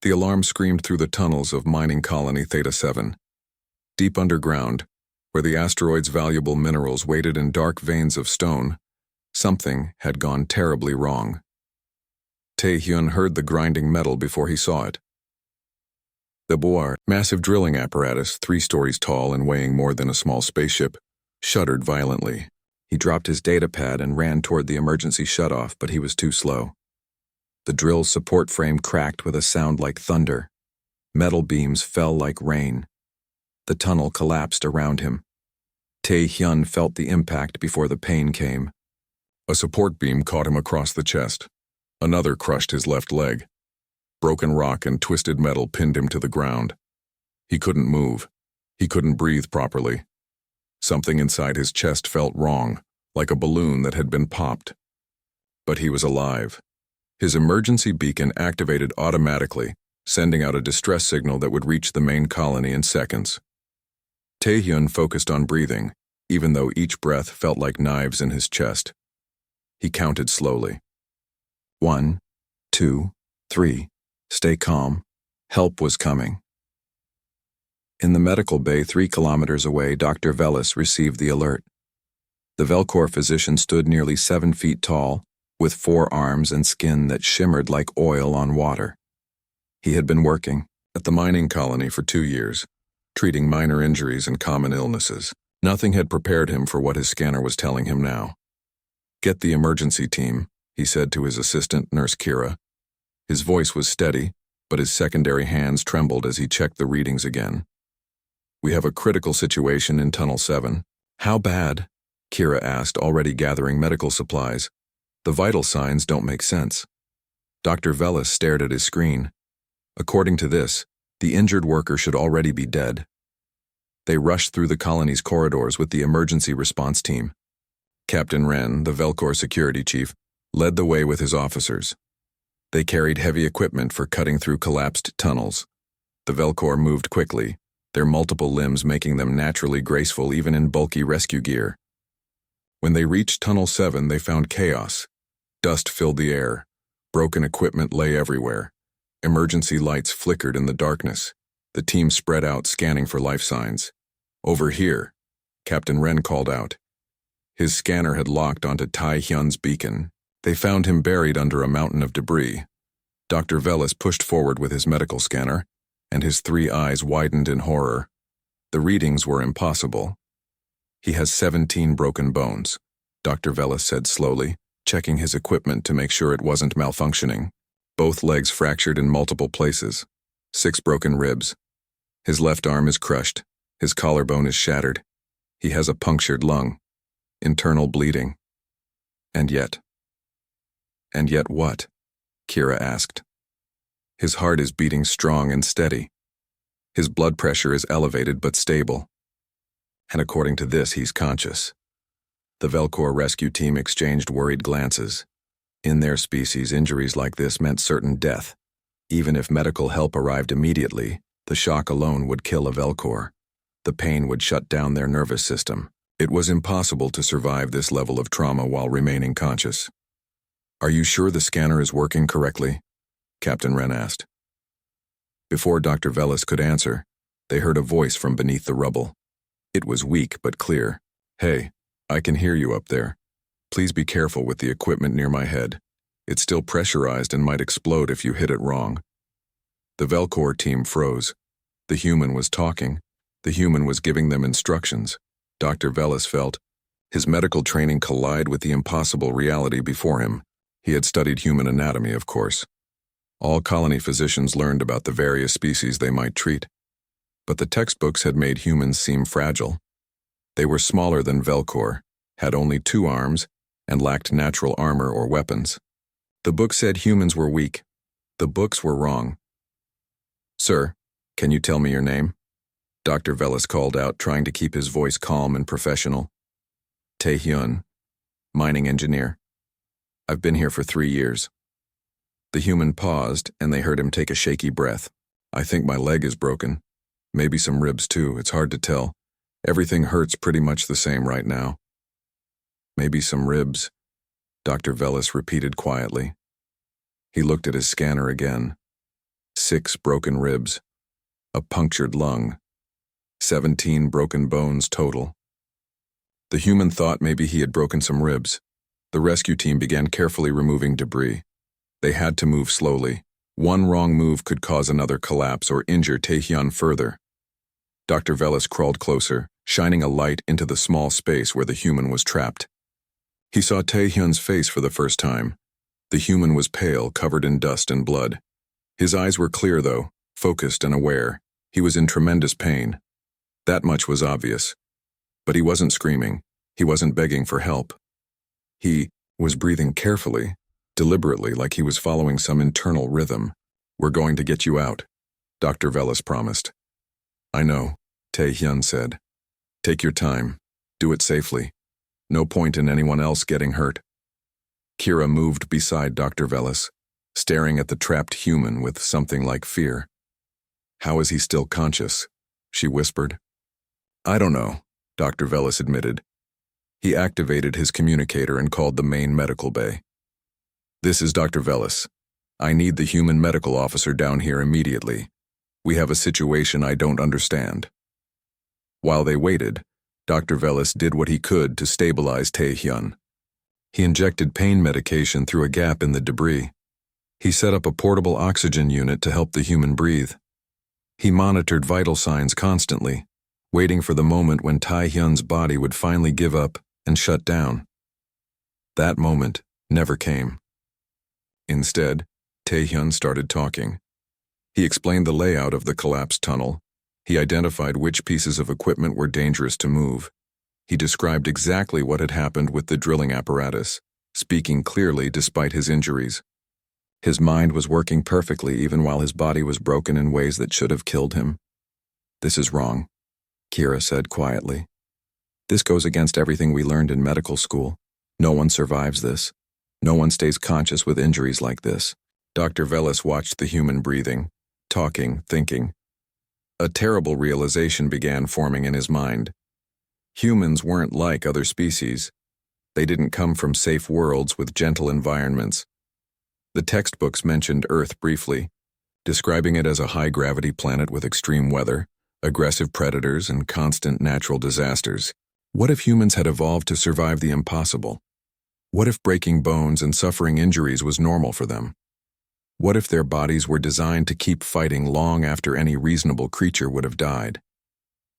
The alarm screamed through the tunnels of mining colony Theta 7. Deep underground, where the asteroid's valuable minerals waited in dark veins of stone, something had gone terribly wrong. Tae-hyun heard the grinding metal before he saw it. The boar, massive drilling apparatus 3 stories tall and weighing more than a small spaceship, shuddered violently. He dropped his datapad and ran toward the emergency shutoff, but he was too slow. The drill's support frame cracked with a sound like thunder. Metal beams fell like rain. The tunnel collapsed around him. Tae-hyun felt the impact before the pain came. A support beam caught him across the chest. Another crushed his left leg. Broken rock and twisted metal pinned him to the ground. He couldn't move. He couldn't breathe properly. Something inside his chest felt wrong, like a balloon that had been popped. But he was alive. His emergency beacon activated automatically, sending out a distress signal that would reach the main colony in seconds. Tae-hyun focused on breathing, even though each breath felt like knives in his chest. He counted slowly. 1, 2, 3. Stay calm. Help was coming. In the medical bay 3 kilometers away, Dr. Velis received the alert. The Velcor physician stood nearly 7 feet tall, with 4 arms and skin that shimmered like oil on water. He had been working at the mining colony for 2 years, treating minor injuries and common illnesses. Nothing had prepared him for what his scanner was telling him now. "Get the emergency team," he said to his assistant, Nurse Kira. His voice was steady, but his secondary hands trembled as he checked the readings again. "We have a critical situation in Tunnel 7. "How bad?" Kira asked, already gathering medical supplies. "The vital signs don't make sense." Dr. Velis stared at his screen. According to this, the injured worker should already be dead. They rushed through the colony's corridors with the emergency response team. Captain Wren, the Velcor security chief, led the way with his officers. They carried heavy equipment for cutting through collapsed tunnels. The Velcor moved quickly, their multiple limbs making them naturally graceful even in bulky rescue gear. When they reached Tunnel 7, they found chaos. Dust filled the air. Broken equipment lay everywhere. Emergency lights flickered in the darkness. The team spread out, scanning for life signs. "Over here," Captain Wren called out. His scanner had locked onto Tae-hyun's beacon. They found him buried under a mountain of debris. Dr. Velis pushed forward with his medical scanner, and his 3 eyes widened in horror. The readings were impossible. "He has 17 broken bones," Dr. Velis said slowly, checking his equipment to make sure it wasn't malfunctioning. "Both legs fractured in multiple places. 6 broken ribs. His left arm is crushed. His collarbone is shattered. He has a punctured lung. Internal bleeding. And yet what?" Kira asked. "His heart is beating strong and steady. His blood pressure is elevated but stable. And according to this, he's conscious." The Velcor rescue team exchanged worried glances. In their species, injuries like this meant certain death. Even if medical help arrived immediately, the shock alone would kill a Velcor. The pain would shut down their nervous system. It was impossible to survive this level of trauma while remaining conscious. "Are you sure the scanner is working correctly?" Captain Wren asked. Before Dr. Velis could answer, they heard a voice from beneath the rubble. It was weak but clear. "Hey, I can hear you up there. Please be careful with the equipment near my head. It's still pressurized and might explode if you hit it wrong." The Velcor team froze. The human was talking. The human was giving them instructions. Dr. Velis felt his medical training collide with the impossible reality before him. He had studied human anatomy, of course. All colony physicians learned about the various species they might treat. But the textbooks had made humans seem fragile. They were smaller than Velcor, had only 2 arms, and lacked natural armor or weapons. The book said humans were weak. The books were wrong. "Sir, can you tell me your name?" Dr. Velis called out, trying to keep his voice calm and professional. "Tae-hyun, mining engineer. I've been here for 3 years." The human paused, and they heard him take a shaky breath. "I think my leg is broken. Maybe some ribs too, it's hard to tell. Everything hurts pretty much the same right now." "Maybe some ribs," Dr. Velis repeated quietly. He looked at his scanner again. 6 broken ribs, a punctured lung, 17 broken bones total. The human thought maybe he had broken some ribs. The rescue team began carefully removing debris. They had to move slowly. One wrong move could cause another collapse or injure Taehyun further. Dr. Velis crawled closer, shining a light into the small space where the human was trapped. He saw Taehyun's face for the first time. The human was pale, covered in dust and blood. His eyes were clear, though, focused and aware. He was in tremendous pain. That much was obvious. But he wasn't screaming. He wasn't begging for help. He was breathing carefully, deliberately, like he was following some internal rhythm. "We're going to get you out," Dr. Velis promised. "I know," Taehyun said. "Take your time. Do it safely. No point in anyone else getting hurt." Kira moved beside Dr. Velis, staring at the trapped human with something like fear. "How is he still conscious?" she whispered. "I don't know," Dr. Velis admitted. He activated his communicator and called the main medical bay. "This is Dr. Velis. I need the human medical officer down here immediately. We have a situation I don't understand." While they waited, Dr. Velis did what he could to stabilize Taehyun. He injected pain medication through a gap in the debris. He set up a portable oxygen unit to help the human breathe. He monitored vital signs constantly, waiting for the moment when Taehyun's body would finally give up and shut down. That moment never came. Instead, Taehyun started talking. He explained the layout of the collapsed tunnel. He identified which pieces of equipment were dangerous to move. He described exactly what had happened with the drilling apparatus, speaking clearly despite his injuries. His mind was working perfectly even while his body was broken in ways that should have killed him. "This is wrong," Kira said quietly. "This goes against everything we learned in medical school. No one survives this. No one stays conscious with injuries like this." Dr. Velis watched the human breathing, talking, thinking. A terrible realization began forming in his mind. Humans weren't like other species. They didn't come from safe worlds with gentle environments. The textbooks mentioned Earth briefly, describing it as a high-gravity planet with extreme weather, aggressive predators, and constant natural disasters. What if humans had evolved to survive the impossible? What if breaking bones and suffering injuries was normal for them? What if their bodies were designed to keep fighting long after any reasonable creature would have died?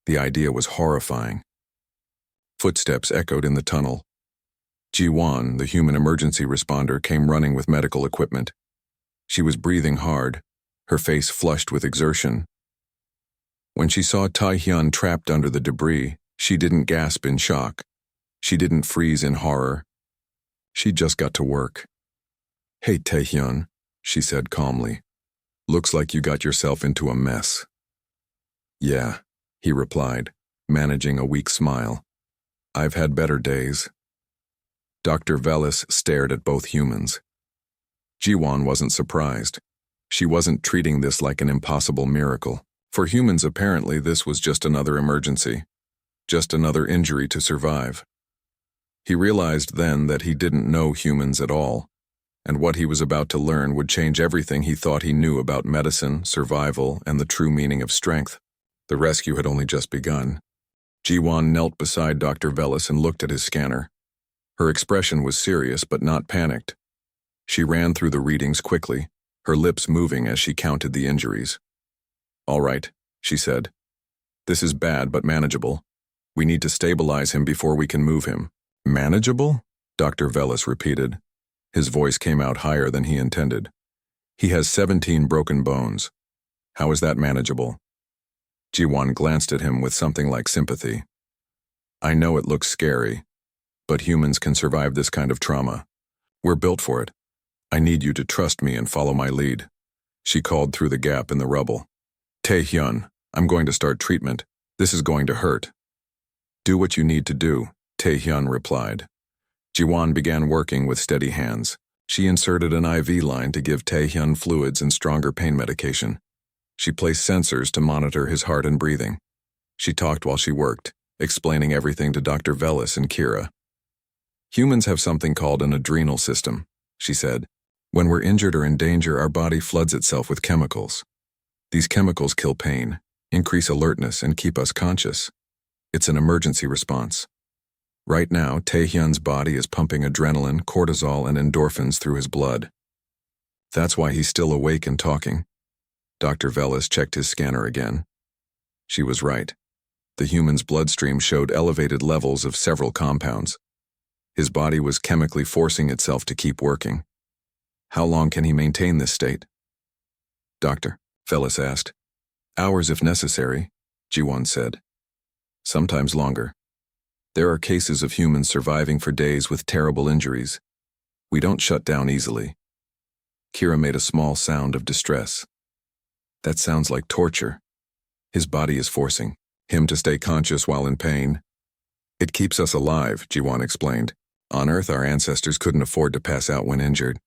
The idea was horrifying. Footsteps echoed in the tunnel. Ji-won, the human emergency responder, came running with medical equipment. She was breathing hard, her face flushed with exertion. When she saw Taehyun trapped under the debris, she didn't gasp in shock. She didn't freeze in horror. She just got to work. "Hey, Taehyun," she said calmly. "Looks like you got yourself into a mess." "Yeah," he replied, managing a weak smile. "I've had better days." Dr. Velis stared at both humans. Ji-won wasn't surprised. She wasn't treating this like an impossible miracle. For humans, apparently, this was just another emergency. Just another injury to survive. He realized then that he didn't know humans at all, and what he was about to learn would change everything he thought he knew about medicine, survival, and the true meaning of strength. The rescue had only just begun. Ji-won knelt beside Dr. Velis and looked at his scanner. Her expression was serious but not panicked. She ran through the readings quickly, her lips moving as she counted the injuries. "All right," she said. "This is bad but manageable. We need to stabilize him before we can move him." "Manageable?" Dr. Velis repeated. His voice came out higher than he intended. "He has 17 broken bones. How is that manageable?" Ji-won glanced at him with something like sympathy. "I know it looks scary, but humans can survive this kind of trauma. We're built for it. I need you to trust me and follow my lead." She called through the gap in the rubble. "Taehyun, I'm going to start treatment. This is going to hurt." "Do what you need to do," Taehyun replied. Ji-won began working with steady hands. She inserted an IV line to give Taehyun fluids and stronger pain medication. She placed sensors to monitor his heart and breathing. She talked while she worked, explaining everything to Dr. Velis and Kira. "Humans have something called an adrenal system," she said. When we're injured or in danger, our body floods itself with chemicals. These chemicals kill pain, increase alertness, and keep us conscious. It's an emergency response. Right now, Taehyun's body is pumping adrenaline, cortisol, and endorphins through his blood. That's why he's still awake and talking. Dr. Velas checked his scanner again. She was right. The human's bloodstream showed elevated levels of several compounds. His body was chemically forcing itself to keep working. How long can he maintain this state? Doctor, Velas asked. Hours if necessary, Ji-won said. Sometimes longer. There are cases of humans surviving for days with terrible injuries. We don't shut down easily. Kira made a small sound of distress. That sounds like torture. His body is forcing him to stay conscious while in pain. It keeps us alive, Ji-won explained. On Earth, our ancestors couldn't afford to pass out when injured.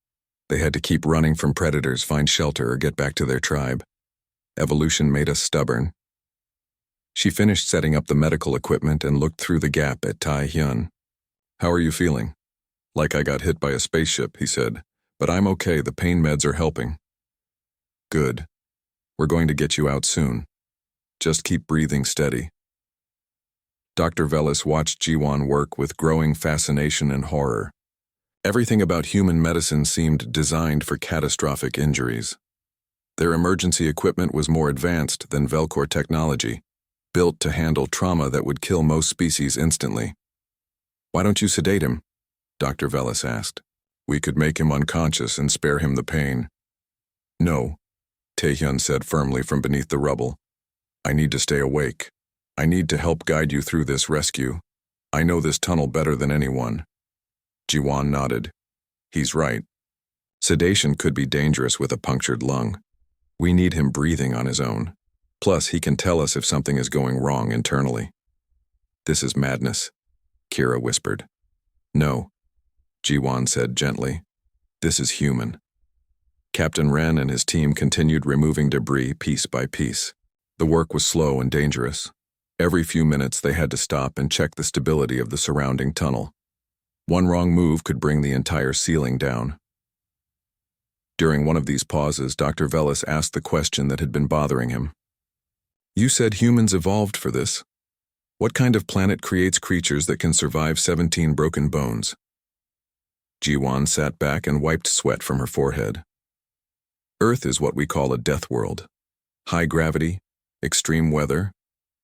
They had to keep running from predators, find shelter, or get back to their tribe. Evolution made us stubborn. She finished setting up the medical equipment and looked through the gap at Taehyun. How are you feeling? Like I got hit by a spaceship, he said. But I'm okay, the pain meds are helping. Good. We're going to get you out soon. Just keep breathing steady. Dr. Velas watched Ji-won work with growing fascination and horror. Everything about human medicine seemed designed for catastrophic injuries. Their emergency equipment was more advanced than Velcor technology, built to handle trauma that would kill most species instantly. Why don't you sedate him? Dr. Velas asked. We could make him unconscious and spare him the pain. No, Taehyun said firmly from beneath the rubble. I need to stay awake. I need to help guide you through this rescue. I know this tunnel better than anyone. Ji-won nodded. He's right. Sedation could be dangerous with a punctured lung. We need him breathing on his own. Plus, he can tell us if something is going wrong internally. This is madness, Kira whispered. No, Ji-won said gently. This is human. Captain Ren and his team continued removing debris piece by piece. The work was slow and dangerous. Every few minutes they had to stop and check the stability of the surrounding tunnel. One wrong move could bring the entire ceiling down. During one of these pauses, Dr. Velas asked the question that had been bothering him. You said humans evolved for this. What kind of planet creates creatures that can survive 17 broken bones? Ji-won sat back and wiped sweat from her forehead. Earth is what we call a death world. High gravity, extreme weather,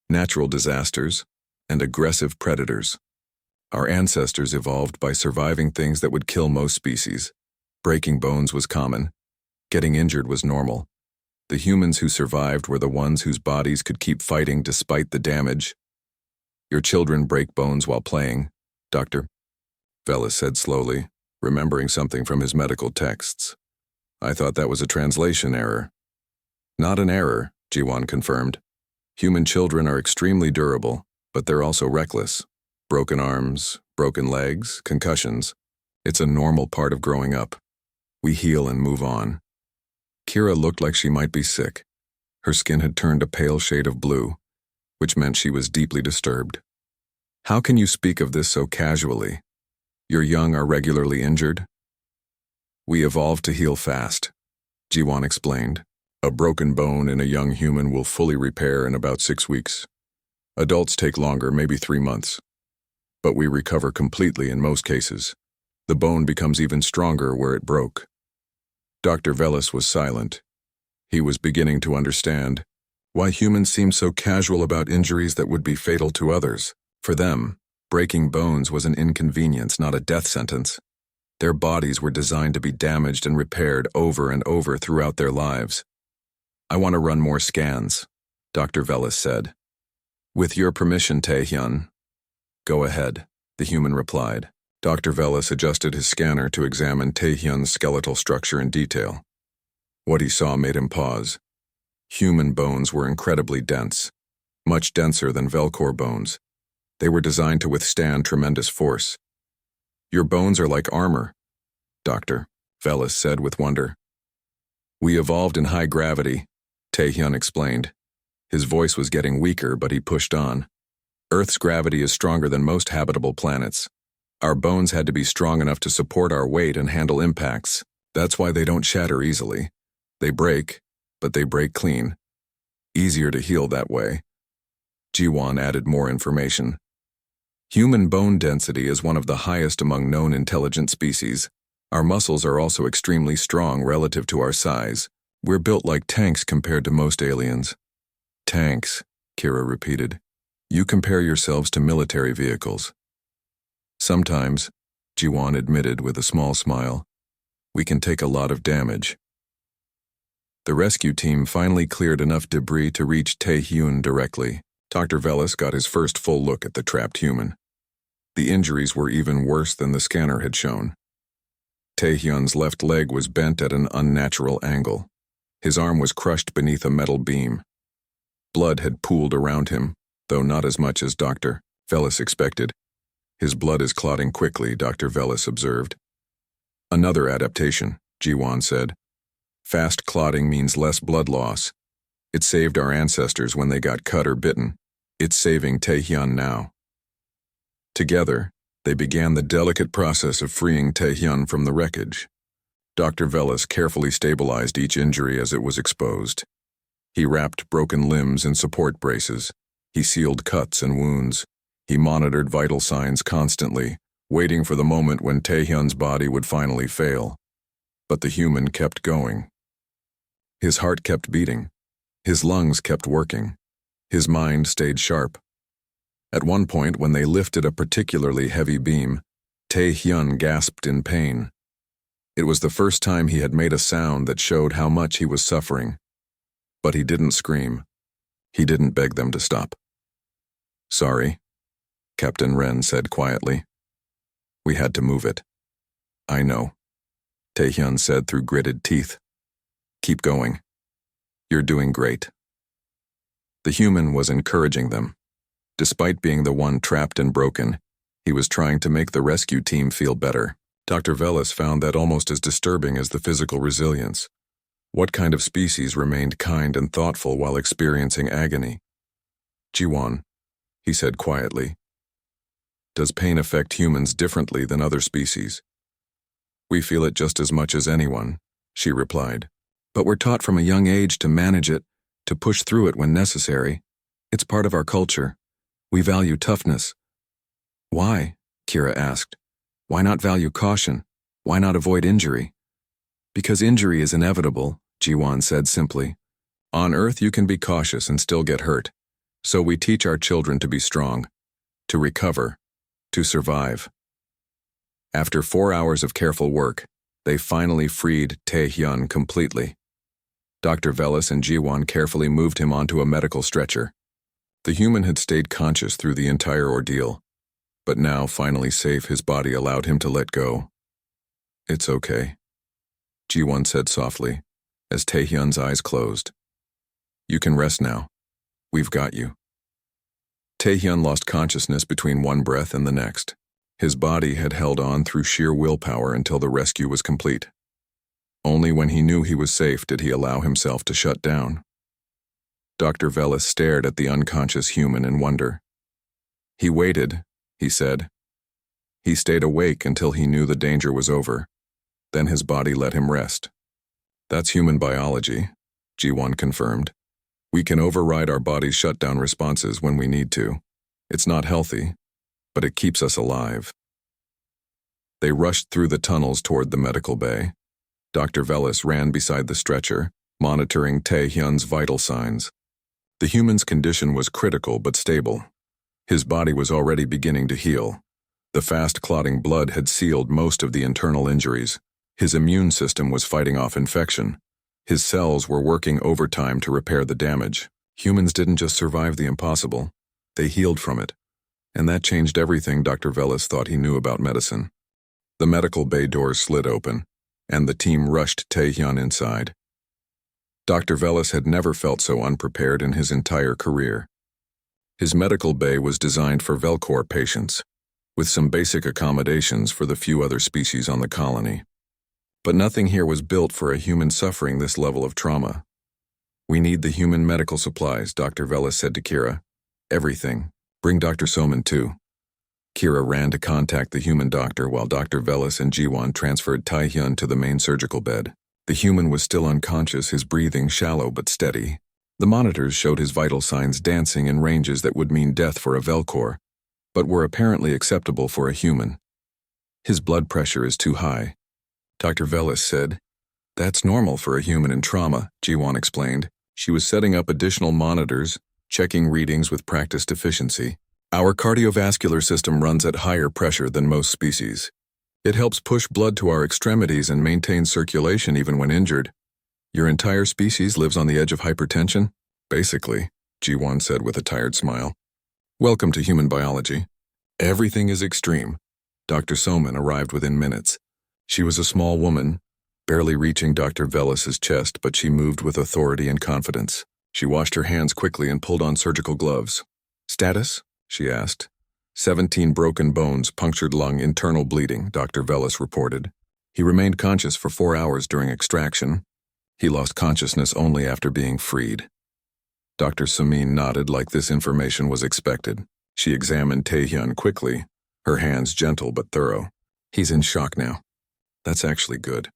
natural disasters, and aggressive predators. Our ancestors evolved by surviving things that would kill most species. Breaking bones was common. Getting injured was normal. The humans who survived were the ones whose bodies could keep fighting despite the damage. Your children break bones while playing, Dr. Velas said slowly, remembering something from his medical texts. I thought that was a translation error. Not an error, Ji-won confirmed. Human children are extremely durable, but they're also reckless. Broken arms, broken legs, concussions. It's a normal part of growing up. We heal and move on. Kira looked like she might be sick. Her skin had turned a pale shade of blue, which meant she was deeply disturbed. How can you speak of this so casually? Your young are regularly injured? We evolved to heal fast, Ji-won explained. A broken bone in a young human will fully repair in about 6 weeks. Adults take longer, maybe 3 months. But we recover completely in most cases. The bone becomes even stronger where it broke. Dr. Velas was silent. He was beginning to understand why humans seem so casual about injuries that would be fatal to others. For them, breaking bones was an inconvenience, not a death sentence. Their bodies were designed to be damaged and repaired over and over throughout their lives. I want to run more scans, Dr. Velas said. With your permission, Taehyun. Go ahead, the human replied. Dr. Velas adjusted his scanner to examine Taehyun's skeletal structure in detail. What he saw made him pause. Human bones were incredibly dense, much denser than Velcor bones. They were designed to withstand tremendous force. Your bones are like armor, Dr. Velas said with wonder. We evolved in high gravity, Taehyun explained. His voice was getting weaker, but he pushed on. Earth's gravity is stronger than most habitable planets. Our bones had to be strong enough to support our weight and handle impacts. That's why they don't shatter easily. They break, but they break clean. Easier to heal that way. Jiwan added more information. Human bone density is one of the highest among known intelligent species. Our muscles are also extremely strong relative to our size. We're built like tanks compared to most aliens. Tanks, Kira repeated. You compare yourselves to military vehicles. Sometimes, Jiwan admitted with a small smile, we can take a lot of damage. The rescue team finally cleared enough debris to reach Tae-hyun directly. Dr. Velis got his first full look at the trapped human. The injuries were even worse than the scanner had shown. Tae-hyun's left leg was bent at an unnatural angle. His arm was crushed beneath a metal beam. Blood had pooled around him, though not as much as Dr. Velis expected. His blood is clotting quickly, Dr. Velis observed. Another adaptation, Jiwan said. Fast clotting means less blood loss. It saved our ancestors when they got cut or bitten. It's saving Tae-hyun now. Together, they began the delicate process of freeing Tae-hyun from the wreckage. Dr. Velis carefully stabilized each injury as it was exposed. He wrapped broken limbs in support braces. He sealed cuts and wounds. He monitored vital signs constantly, waiting for the moment when Tae-hyun's body would finally fail. But the human kept going. His heart kept beating. His lungs kept working. His mind stayed sharp. At one point, when they lifted a particularly heavy beam, Tae-hyun gasped in pain. It was the first time he had made a sound that showed how much he was suffering. But he didn't scream. He didn't beg them to stop. Sorry, Captain Ren said quietly. We had to move it. I know, Tae-hyun said through gritted teeth. Keep going. You're doing great. The human was encouraging them. Despite being the one trapped and broken, he was trying to make the rescue team feel better. Dr. Velis found that almost as disturbing as the physical resilience. What kind of species remained kind and thoughtful while experiencing agony? Jiwan, he said quietly. Does pain affect humans differently than other species? We feel it just as much as anyone, she replied. But we're taught from a young age to manage it, to push through it when necessary. It's part of our culture. We value toughness. Why? Kira asked. Why not value caution? Why not avoid injury? Because injury is inevitable, Jiwan said simply. On Earth you can be cautious and still get hurt. So we teach our children to be strong, to recover, to survive. After 4 hours of careful work, they finally freed Tae-hyun completely. Dr. Velis and Jiwan carefully moved him onto a medical stretcher. The human had stayed conscious through the entire ordeal, but now, finally safe, his body allowed him to let go. It's okay, Jiwan said softly, as Tae-hyun's eyes closed. You can rest now. We've got you. Tae-hyun lost consciousness between one breath and the next. His body had held on through sheer willpower until the rescue was complete. Only when he knew he was safe did he allow himself to shut down. Dr. Velis stared at the unconscious human in wonder. He waited, he said. He stayed awake until he knew the danger was over. Then his body let him rest. That's human biology, Jiwan confirmed. We can override our body's shutdown responses when we need to. It's not healthy, but it keeps us alive. They rushed through the tunnels toward the medical bay. Dr. Velis ran beside the stretcher, monitoring Tae-hyun's vital signs. The human's condition was critical but stable. His body was already beginning to heal. The fast clotting blood had sealed most of the internal injuries. His immune system was fighting off infection. His cells were working overtime to repair the damage. Humans didn't just survive the impossible, they healed from it. And that changed everything Dr. Velis thought he knew about medicine. The medical bay doors slid open, and the team rushed Tae-hyun inside. Dr. Velis had never felt so unprepared in his entire career. His medical bay was designed for Velcor patients, with some basic accommodations for the few other species on the colony. But nothing here was built for a human suffering this level of trauma. We need the human medical supplies, Dr. Velis said to Kira. Everything. Bring Dr. Soman too. Kira ran to contact the human doctor while Dr. Velas and Jiwon transferred Taehyun to the main surgical bed. The human was still unconscious, his breathing shallow but steady. The monitors showed his vital signs dancing in ranges that would mean death for a Velcor, but were apparently acceptable for a human. His blood pressure is too high, Dr. Velas said. That's normal for a human in trauma, Jiwon explained. She was setting up additional monitors, checking readings with practiced efficiency. Our cardiovascular system runs at higher pressure than most species. It helps push blood to our extremities and maintain circulation even when injured. Your entire species lives on the edge of hypertension? Basically, Jiwon said with a tired smile. Welcome to human biology. Everything is extreme. Dr. Soman arrived within minutes. She was a small woman, barely reaching Dr. Velas's chest, but she moved with authority and confidence. She washed her hands quickly and pulled on surgical gloves. Status? She asked. 17 broken bones, punctured lung, internal bleeding, Dr. Velas reported. He remained conscious for 4 hours during extraction. He lost consciousness only after being freed. Dr. Samin nodded like this information was expected. She examined Taehyun quickly, her hands gentle but thorough. He's in shock now. That's actually good.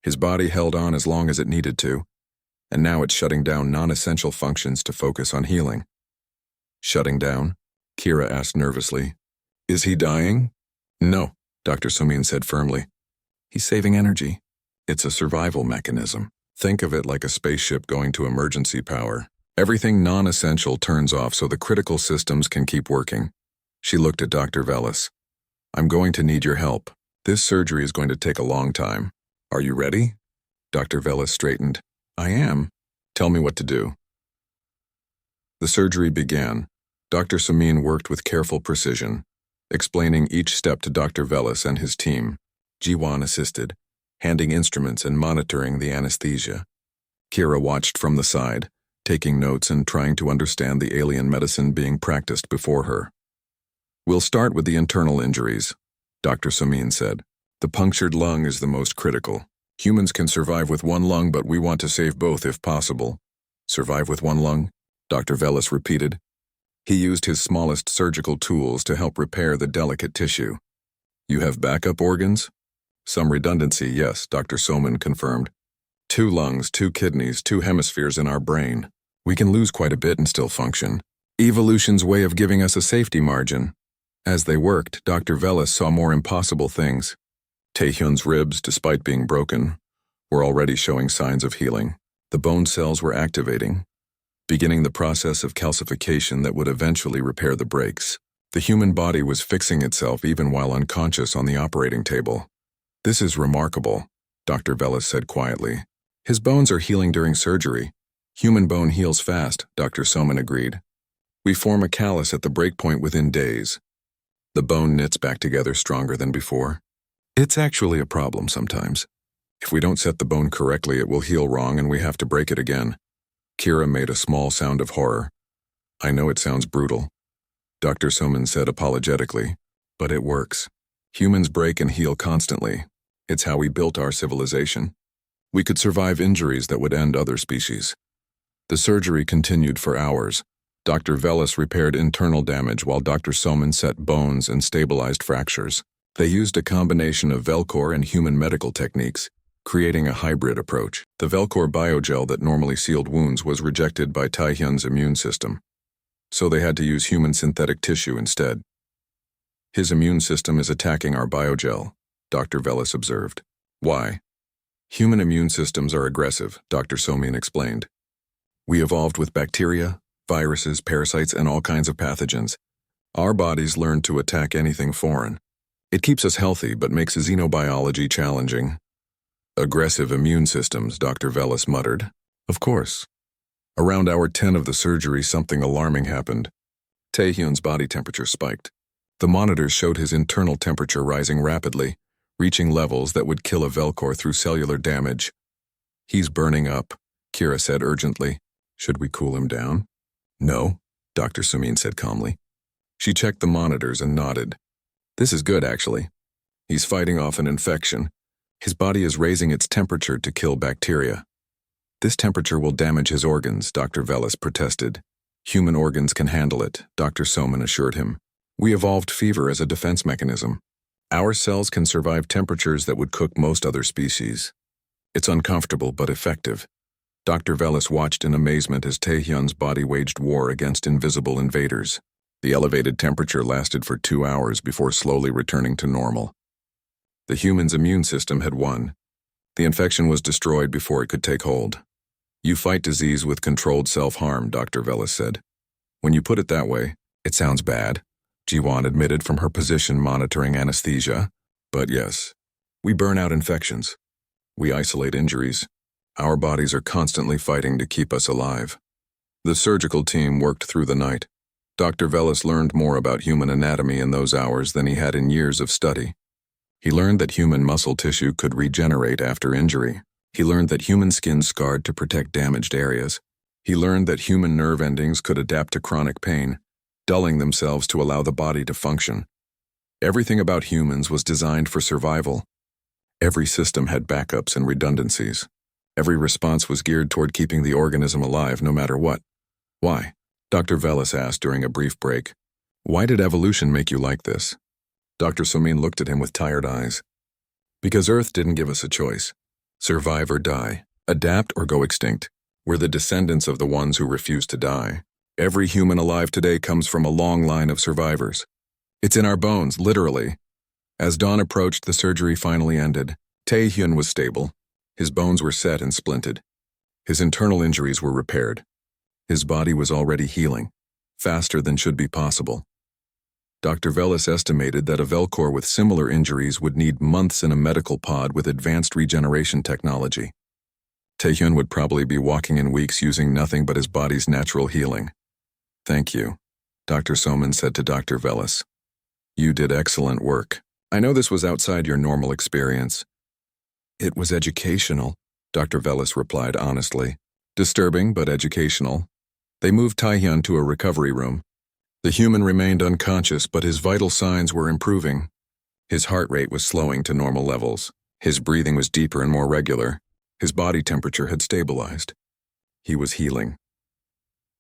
His body held on as long as it needed to, and now it's shutting down non-essential functions to focus on healing. Shutting down? Kira asked nervously. Is he dying? No, Dr. Somin said firmly. He's saving energy. It's a survival mechanism. Think of it like a spaceship going to emergency power. Everything non-essential turns off so the critical systems can keep working. She looked at Dr. Velas. I'm going to need your help. This surgery is going to take a long time. Are you ready? Dr. Velas straightened. I am. Tell me what to do. The surgery began. Dr. Samin worked with careful precision, explaining each step to Dr. Velas and his team. Jiwon assisted, handing instruments and monitoring the anesthesia. Kira watched from the side, taking notes and trying to understand the alien medicine being practiced before her. We'll start with the internal injuries, Dr. Samin said. The punctured lung is the most critical. Humans can survive with one lung, but we want to save both if possible. Survive with one lung? Dr. Velas repeated. He used his smallest surgical tools to help repair the delicate tissue. You have backup organs? Some redundancy, yes, Dr. Soman confirmed. 2 lungs, 2 kidneys, 2 hemispheres in our brain. We can lose quite a bit and still function. Evolution's way of giving us a safety margin. As they worked, Dr. Velas saw more impossible things. Taehyun's ribs, despite being broken, were already showing signs of healing. The bone cells were activating, beginning the process of calcification that would eventually repair the breaks. The human body was fixing itself even while unconscious on the operating table. This is remarkable, Dr. Velas said quietly. His bones are healing during surgery. Human bone heals fast, Dr. Soman agreed. We form a callus at the breakpoint within days. The bone knits back together stronger than before. It's actually a problem sometimes. If we don't set the bone correctly, it will heal wrong and we have to break it again. Kira made a small sound of horror. I know it sounds brutal, Dr. Soman said apologetically, but it works. Humans break and heal constantly. It's how we built our civilization. We could survive injuries that would end other species. The surgery continued for hours. Dr. Velas repaired internal damage while Dr. Soman set bones and stabilized fractures. They used a combination of Velcor and human medical techniques, creating a hybrid approach. The Velcor biogel that normally sealed wounds was rejected by Taehyun's immune system, so they had to use human synthetic tissue instead. His immune system is attacking our biogel, Dr. Velas observed. Why? Human immune systems are aggressive, Dr. Somin explained. We evolved with bacteria, viruses, parasites, and all kinds of pathogens. Our bodies learn to attack anything foreign. It keeps us healthy but makes xenobiology challenging. Aggressive immune systems, Dr. Velas muttered. Of course. Around hour 10 of the surgery, something alarming happened. Taehyun's body temperature spiked. The monitors showed his internal temperature rising rapidly, reaching levels that would kill a Velcor through cellular damage. He's burning up, Kira said urgently. Should we cool him down? No, Dr. Sumin said calmly. She checked the monitors and nodded. This is good, actually. He's fighting off an infection. His body is raising its temperature to kill bacteria. This temperature will damage his organs, Dr. Velas protested. Human organs can handle it, Dr. Soman assured him. We evolved fever as a defense mechanism. Our cells can survive temperatures that would cook most other species. It's uncomfortable but effective. Dr. Velis watched in amazement as Taehyun's body waged war against invisible invaders. The elevated temperature lasted for 2 hours before slowly returning to normal. The human's immune system had won. The infection was destroyed before it could take hold. You fight disease with controlled self-harm, Dr. Velis said. When you put it that way, it sounds bad, Jiwon admitted from her position monitoring anesthesia. But yes, we burn out infections. We isolate injuries. Our bodies are constantly fighting to keep us alive. The surgical team worked through the night. Dr. Velis learned more about human anatomy in those hours than he had in years of study. He learned that human muscle tissue could regenerate after injury. He learned that human skin scarred to protect damaged areas. He learned that human nerve endings could adapt to chronic pain, dulling themselves to allow the body to function. Everything about humans was designed for survival. Every system had backups and redundancies. Every response was geared toward keeping the organism alive no matter what. Why? Dr. Velis asked during a brief break. Why did evolution make you like this? Dr. Somin looked at him with tired eyes. Because Earth didn't give us a choice. Survive or die. Adapt or go extinct. We're the descendants of the ones who refuse to die. Every human alive today comes from a long line of survivors. It's in our bones, literally. As dawn approached, the surgery finally ended. Taehyun was stable. His bones were set and splinted. His internal injuries were repaired. His body was already healing, faster than should be possible. Dr. Velis estimated that a Velcor with similar injuries would need months in a medical pod with advanced regeneration technology. Taehyun would probably be walking in weeks using nothing but his body's natural healing. Thank you, Dr. Somin said to Dr. Velis. You did excellent work. I know this was outside your normal experience. It was educational, Dr. Velis replied honestly. Disturbing, but educational. They moved Taehyun to a recovery room. The human remained unconscious, but his vital signs were improving. His heart rate was slowing to normal levels. His breathing was deeper and more regular. His body temperature had stabilized. He was healing.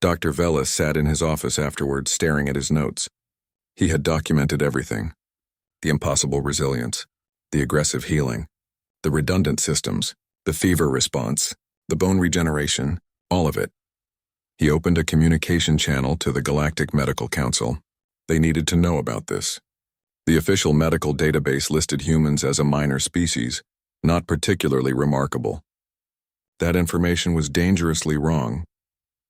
Dr. Velis sat in his office afterward, staring at his notes. He had documented everything. The impossible resilience, the aggressive healing, the redundant systems, the fever response, the bone regeneration, all of it. He opened a communication channel to the Galactic Medical Council. They needed to know about this. The official medical database listed humans as a minor species, not particularly remarkable. That information was dangerously wrong.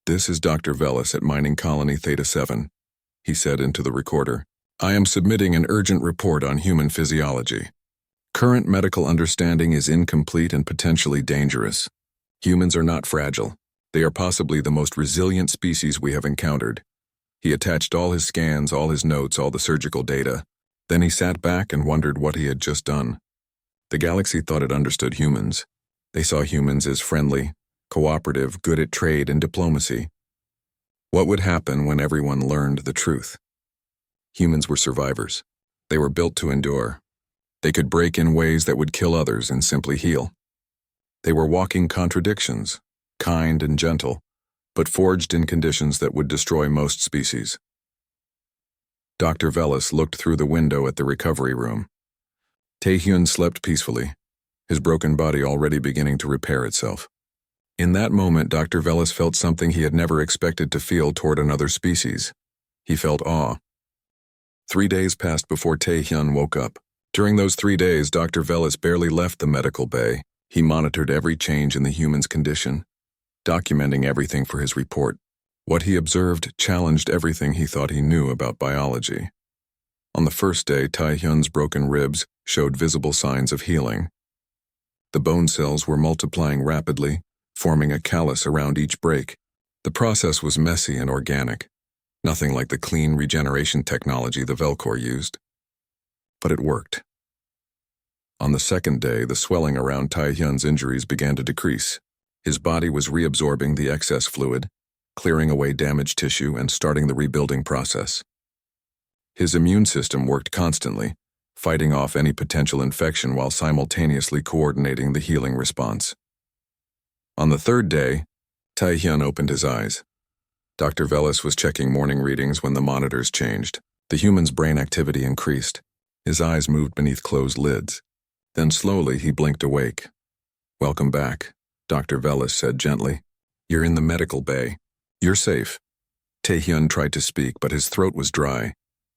This is Dr. Velis at Mining Colony Theta 7, he said into the recorder. I am submitting an urgent report on human physiology. Current medical understanding is incomplete and potentially dangerous. Humans are not fragile. They are possibly the most resilient species we have encountered. He attached all his scans, all his notes, all the surgical data. Then he sat back and wondered what he had just done. The galaxy thought it understood humans. They saw humans as friendly, cooperative, good at trade and diplomacy. What would happen when everyone learned the truth? Humans were survivors. They were built to endure. They could break in ways that would kill others and simply heal. They were walking contradictions, kind and gentle, but forged in conditions that would destroy most species. Dr. Velis looked through the window at the recovery room. Taehyun slept peacefully, his broken body already beginning to repair itself. In that moment, Dr. Velis felt something he had never expected to feel toward another species. He felt awe. 3 days passed before Taehyun woke up. During those 3 days, Dr. Velis barely left the medical bay. He monitored every change in the human's condition, documenting everything for his report. What he observed challenged everything he thought he knew about biology. On the first day, Taehyun's broken ribs showed visible signs of healing. The bone cells were multiplying rapidly, forming a callus around each break. The process was messy and organic, nothing like the clean regeneration technology the Velcor used. But it worked. On the second day, the swelling around Taehyun's injuries began to decrease. His body was reabsorbing the excess fluid, clearing away damaged tissue and starting the rebuilding process. His immune system worked constantly, fighting off any potential infection while simultaneously coordinating the healing response. On the third day, Taehyun opened his eyes. Dr. Velis was checking morning readings when the monitors changed. The human's brain activity increased. His eyes moved beneath closed lids. Then slowly he blinked awake. "Welcome back," Dr. Velis said gently. "You're in the medical bay. You're safe." Tae-hyun tried to speak, but his throat was dry.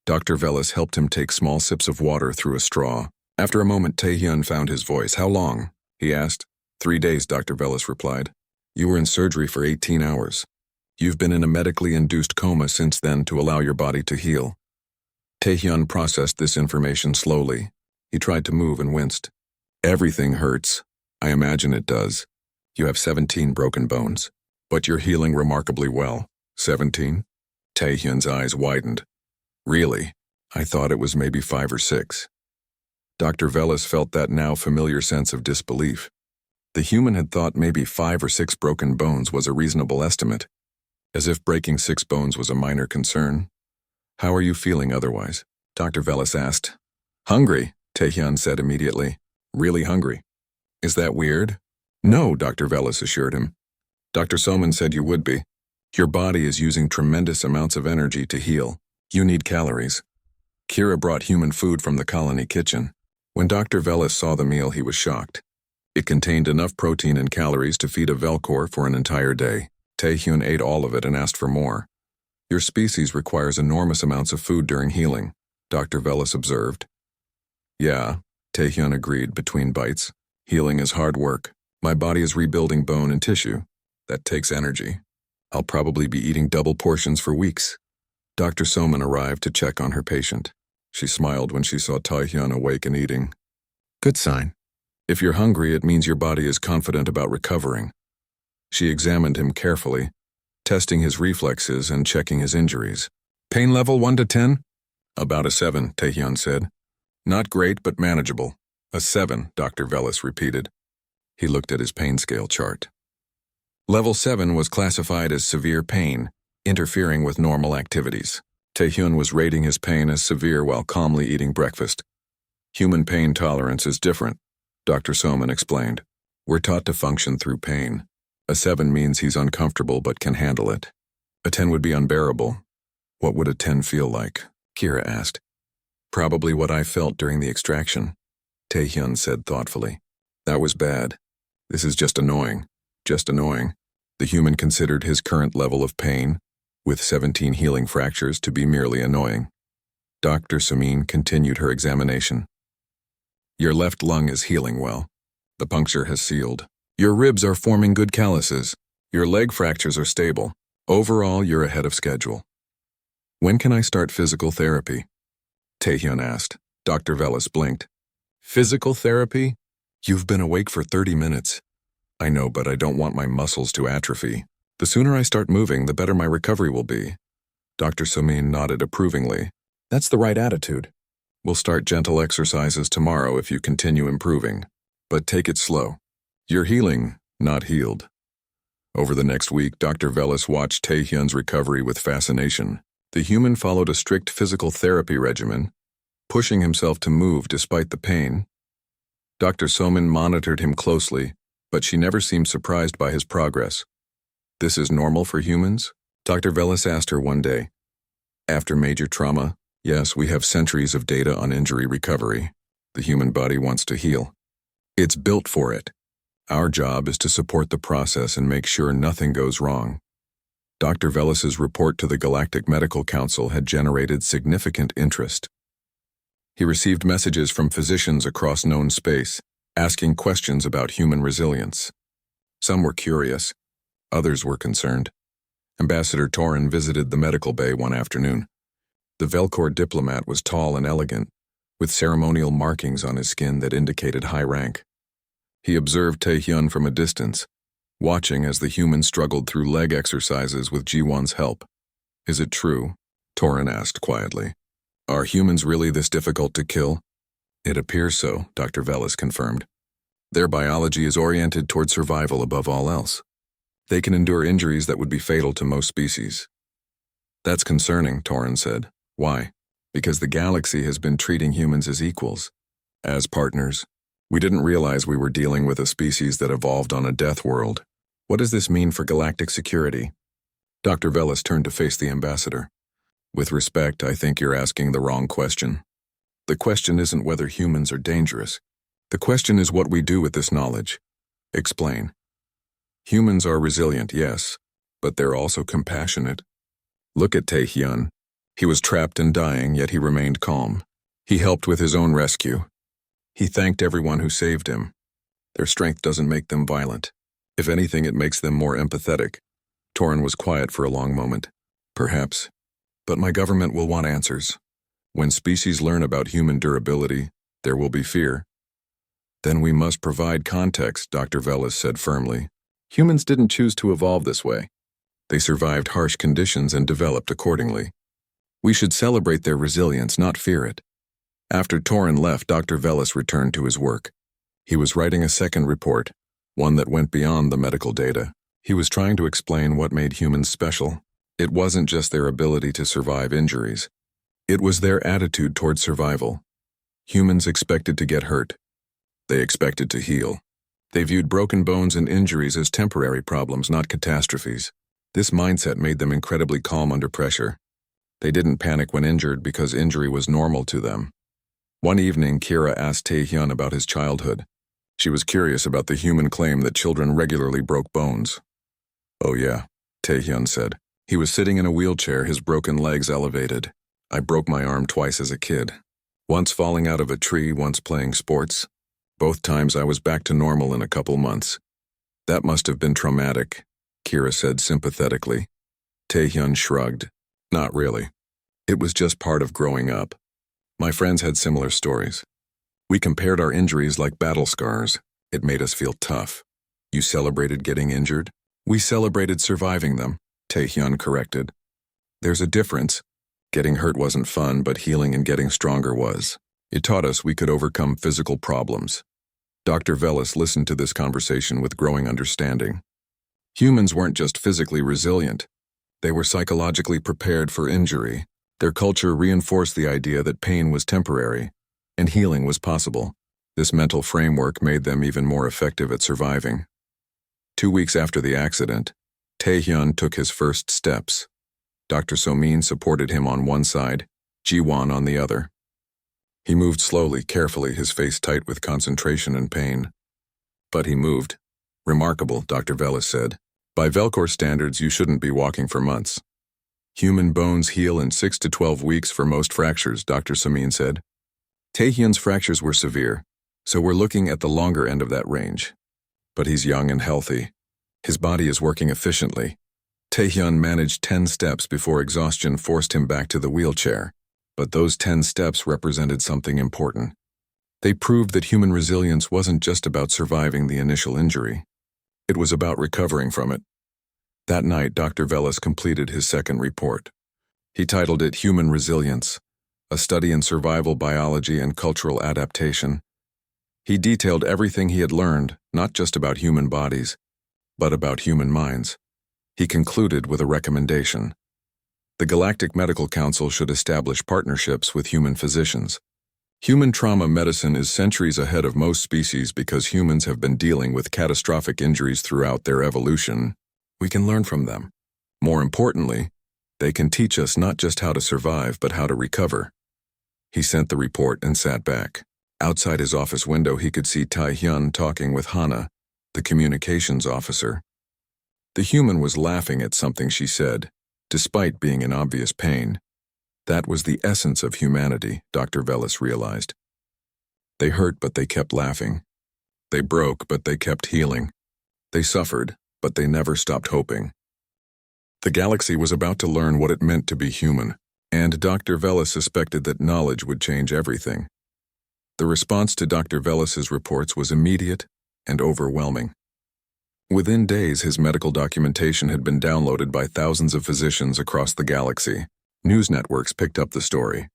Dr. Velis helped him take small sips of water through a straw. After a moment, Tae-hyun found his voice. "How long?" he asked. 3 days, Dr. Velis replied. "You were in surgery for 18 hours. You've been in a medically induced coma since then to allow your body to heal." Tae-hyun processed this information slowly. He tried to move and winced. "Everything hurts. I imagine it does. You have 17 broken bones. But you're healing remarkably well." 17? Tae-hyun's eyes widened. "Really? I thought it was maybe 5 or 6. Dr. Velis felt that now familiar sense of disbelief. The human had thought maybe 5 or 6 broken bones was a reasonable estimate, as if breaking 6 bones was a minor concern. "How are you feeling otherwise?" Dr. Velis asked. "Hungry," Tae-hyun said immediately. "Really hungry." "Is that weird?" "No," Dr. Velis assured him. "Dr. Soman said you would be. Your body is using tremendous amounts of energy to heal. You need calories." Kira brought human food from the colony kitchen. When Dr. Velis saw the meal, he was shocked. It contained enough protein and calories to feed a Velcor for an entire day. Tae-hyun ate all of it and asked for more. "Your species requires enormous amounts of food during healing," Dr. Velis observed. "Yeah," Tae-hyun agreed between bites. "Healing is hard work. My body is rebuilding bone and tissue. That takes energy. I'll probably be eating double portions for weeks." Dr. Soman arrived to check on her patient. She smiled when she saw Tae-hyun awake and eating. "Good sign. If you're hungry, it means your body is confident about recovering." She examined him carefully, testing his reflexes and checking his injuries. "Pain level 1 to 10? "About a 7, Tae-hyun said. "Not great, but manageable." "A 7, Dr. Velis repeated. He looked at his pain scale chart. Level 7 was classified as severe pain, interfering with normal activities. Tae-hyun was rating his pain as severe while calmly eating breakfast. "Human pain tolerance is different," Dr. Soman explained. "We're taught to function through pain. A 7 means he's uncomfortable but can handle it. A 10 would be unbearable." "What would a 10 feel like?" Kira asked. "Probably what I felt during the extraction," Tae-hyun said thoughtfully. "That was bad. This is just annoying. Just annoying." The human considered his current level of pain, with 17 healing fractures, to be merely annoying. Dr. Samin continued her examination. "Your left lung is healing well. The puncture has sealed. Your ribs are forming good calluses. Your leg fractures are stable. Overall, you're ahead of schedule." "When can I start physical therapy?" Tae-hyun asked. Dr. Velis blinked. "Physical therapy? You've been awake for 30 minutes. "I know, but I don't want my muscles to atrophy. The sooner I start moving, the better my recovery will be." Dr. Samin nodded approvingly. "That's the right attitude. We'll start gentle exercises tomorrow if you continue improving. But take it slow. You're healing, not healed." Over the next week, Dr. Velis watched Tae-hyun's recovery with fascination. The human followed a strict physical therapy regimen, pushing himself to move despite the pain. Dr. Soman monitored him closely, but she never seemed surprised by his progress. "This is normal for humans?" Dr. Velis asked her one day. "After major trauma, yes, we have centuries of data on injury recovery. The human body wants to heal. It's built for it. Our job is to support the process and make sure nothing goes wrong." Dr. Velis's report to the Galactic Medical Council had generated significant interest. He received messages from physicians across known space, asking questions about human resilience. Some were curious, others were concerned. Ambassador Torin visited the medical bay one afternoon. The Velcor diplomat was tall and elegant, with ceremonial markings on his skin that indicated high rank. He observed Tae-hyun from a distance, watching as the human struggled through leg exercises with Ji-won's help. "Is it true?" Torin asked quietly. "Are humans really this difficult to kill?" "It appears so," Dr. Velis confirmed. "Their biology is oriented toward survival above all else. They can endure injuries that would be fatal to most species." "That's concerning," Torin said. "Why?" "Because the galaxy has been treating humans as equals, as partners. We didn't realize we were dealing with a species that evolved on a death world. What does this mean for galactic security?" Dr. Velis turned to face the ambassador. With respect, I think you're asking the wrong question. The question isn't whether humans are dangerous. The question is what we do with this knowledge. Explain. Humans are resilient, yes, but they're also compassionate. Look at Tae-hyun. He was trapped and dying, yet he remained calm. He helped with his own rescue. He thanked everyone who saved him. Their strength doesn't make them violent. If anything, it makes them more empathetic. Torin was quiet for a long moment. Perhaps. But my government will want answers. When species learn about human durability, there will be fear. Then we must provide context, Dr. Velas said firmly. Humans didn't choose to evolve this way. They survived harsh conditions and developed accordingly. We should celebrate their resilience, not fear it. After Torin left, Dr. Velas returned to his work. He was writing a second report, one that went beyond the medical data. He was trying to explain what made humans special. It wasn't just their ability to survive injuries. It was their attitude toward survival. Humans expected to get hurt. They expected to heal. They viewed broken bones and injuries as temporary problems, not catastrophes. This mindset made them incredibly calm under pressure. They didn't panic when injured because injury was normal to them. One evening, Kira asked Tae-hyun about his childhood. She was curious about the human claim that children regularly broke bones. Oh yeah, Tae-hyun said. He was sitting in a wheelchair, his broken legs elevated. I broke my arm twice as a kid. Once falling out of a tree, once playing sports. Both times I was back to normal in a couple months. That must have been traumatic, Kira said sympathetically. Tae-hyun shrugged. Not really. It was just part of growing up. My friends had similar stories. We compared our injuries like battle scars. It made us feel tough. You celebrated getting injured? We celebrated surviving them, Tae-hyun corrected. There's a difference. Getting hurt wasn't fun, but healing and getting stronger was. It taught us we could overcome physical problems. Dr. Velas listened to this conversation with growing understanding. Humans weren't just physically resilient. They were psychologically prepared for injury. Their culture reinforced the idea that pain was temporary and healing was possible. This mental framework made them even more effective at surviving. 2 weeks after the accident, Tae-hyun took his first steps. Dr. So-min supported him on one side, Ji-won on the other. He moved slowly, carefully, his face tight with concentration and pain. But he moved. Remarkable, Dr. Velas said. By Velcor standards, you shouldn't be walking for months. Human bones heal in 6 to 12 weeks for most fractures, Dr. So-min said. Tae-hyun's fractures were severe, so we're looking at the longer end of that range. But he's young and healthy. His body is working efficiently. Tae-hyun managed 10 steps before exhaustion forced him back to the wheelchair. But those 10 steps represented something important. They proved that human resilience wasn't just about surviving the initial injury. It was about recovering from it. That night, Dr. Velas completed his second report. He titled it Human Resilience, a study in survival biology and cultural adaptation. He detailed everything he had learned, not just about human bodies, but about human minds. He concluded with a recommendation. The Galactic Medical Council should establish partnerships with human physicians. Human trauma medicine is centuries ahead of most species because humans have been dealing with catastrophic injuries throughout their evolution. We can learn from them. More importantly, they can teach us not just how to survive, but how to recover. He sent the report and sat back. Outside his office window, he could see Tae-hyun talking with Hana, the communications officer. The human was laughing at something she said, despite being in obvious pain. That was the essence of humanity, Dr. Velas realized. They hurt, but they kept laughing. They broke, but they kept healing. They suffered, but they never stopped hoping. The galaxy was about to learn what it meant to be human, and Dr. Velas suspected that knowledge would change everything. The response to Dr. Velas's reports was immediate and overwhelming. Within days, his medical documentation had been downloaded by thousands of physicians across the galaxy. News networks picked up the story.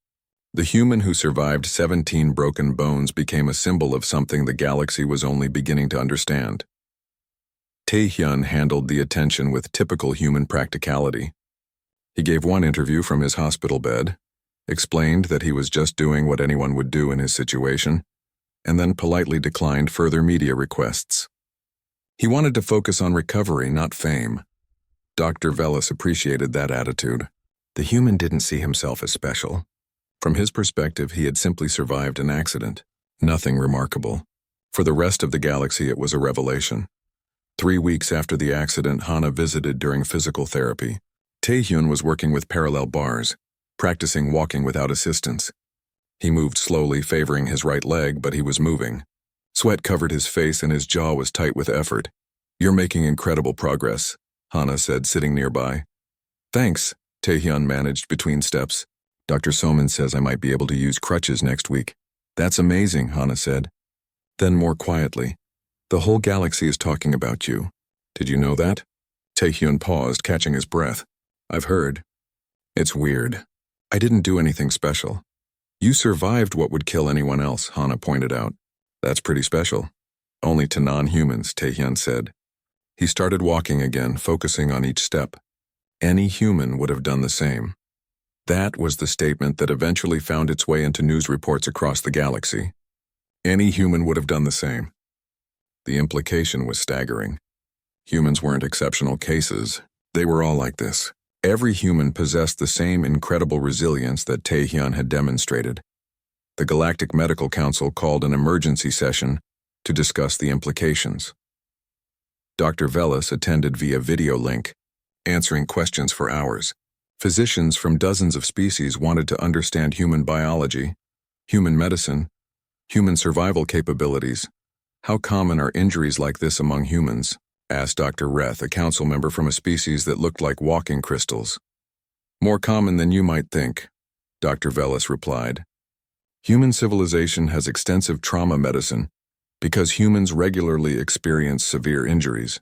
The human who survived 17 broken bones became a symbol of something the galaxy was only beginning to understand. Tae-hyun handled the attention with typical human practicality. He gave one interview from his hospital bed, explained that he was just doing what anyone would do in his situation, and then politely declined further media requests. He wanted to focus on recovery, not fame. Dr. Velas appreciated that attitude. The human didn't see himself as special. From his perspective, he had simply survived an accident. Nothing remarkable. For the rest of the galaxy, it was a revelation. 3 weeks after the accident Hana visited during physical therapy, Taehyun was working with parallel bars, practicing walking without assistance. He moved slowly, favoring his right leg, but he was moving. Sweat covered his face and his jaw was tight with effort. "You're making incredible progress," Hana said, sitting nearby. "Thanks," Taehyun managed between steps. "Dr. Soman says I might be able to use crutches next week." "That's amazing," Hana said. Then more quietly, "The whole galaxy is talking about you. Did you know that?" Taehyun paused, catching his breath. "I've heard. It's weird. I didn't do anything special." "You survived what would kill anyone else," Hana pointed out. "That's pretty special." "Only to non-humans," Taehyun said. He started walking again, focusing on each step. Any human would have done the same. That was the statement that eventually found its way into news reports across the galaxy. Any human would have done the same. The implication was staggering. Humans weren't exceptional cases. They were all like this. Every human possessed the same incredible resilience that Taehyun had demonstrated. The Galactic Medical Council called an emergency session to discuss the implications. Dr. Velas attended via video link, answering questions for hours. Physicians from dozens of species wanted to understand human biology, human medicine, human survival capabilities. "How common are injuries like this among humans?" asked Dr. Reth, a council member from a species that looked like walking crystals. "More common than you might think," Dr. Velas replied. "Human civilization has extensive trauma medicine because humans regularly experience severe injuries.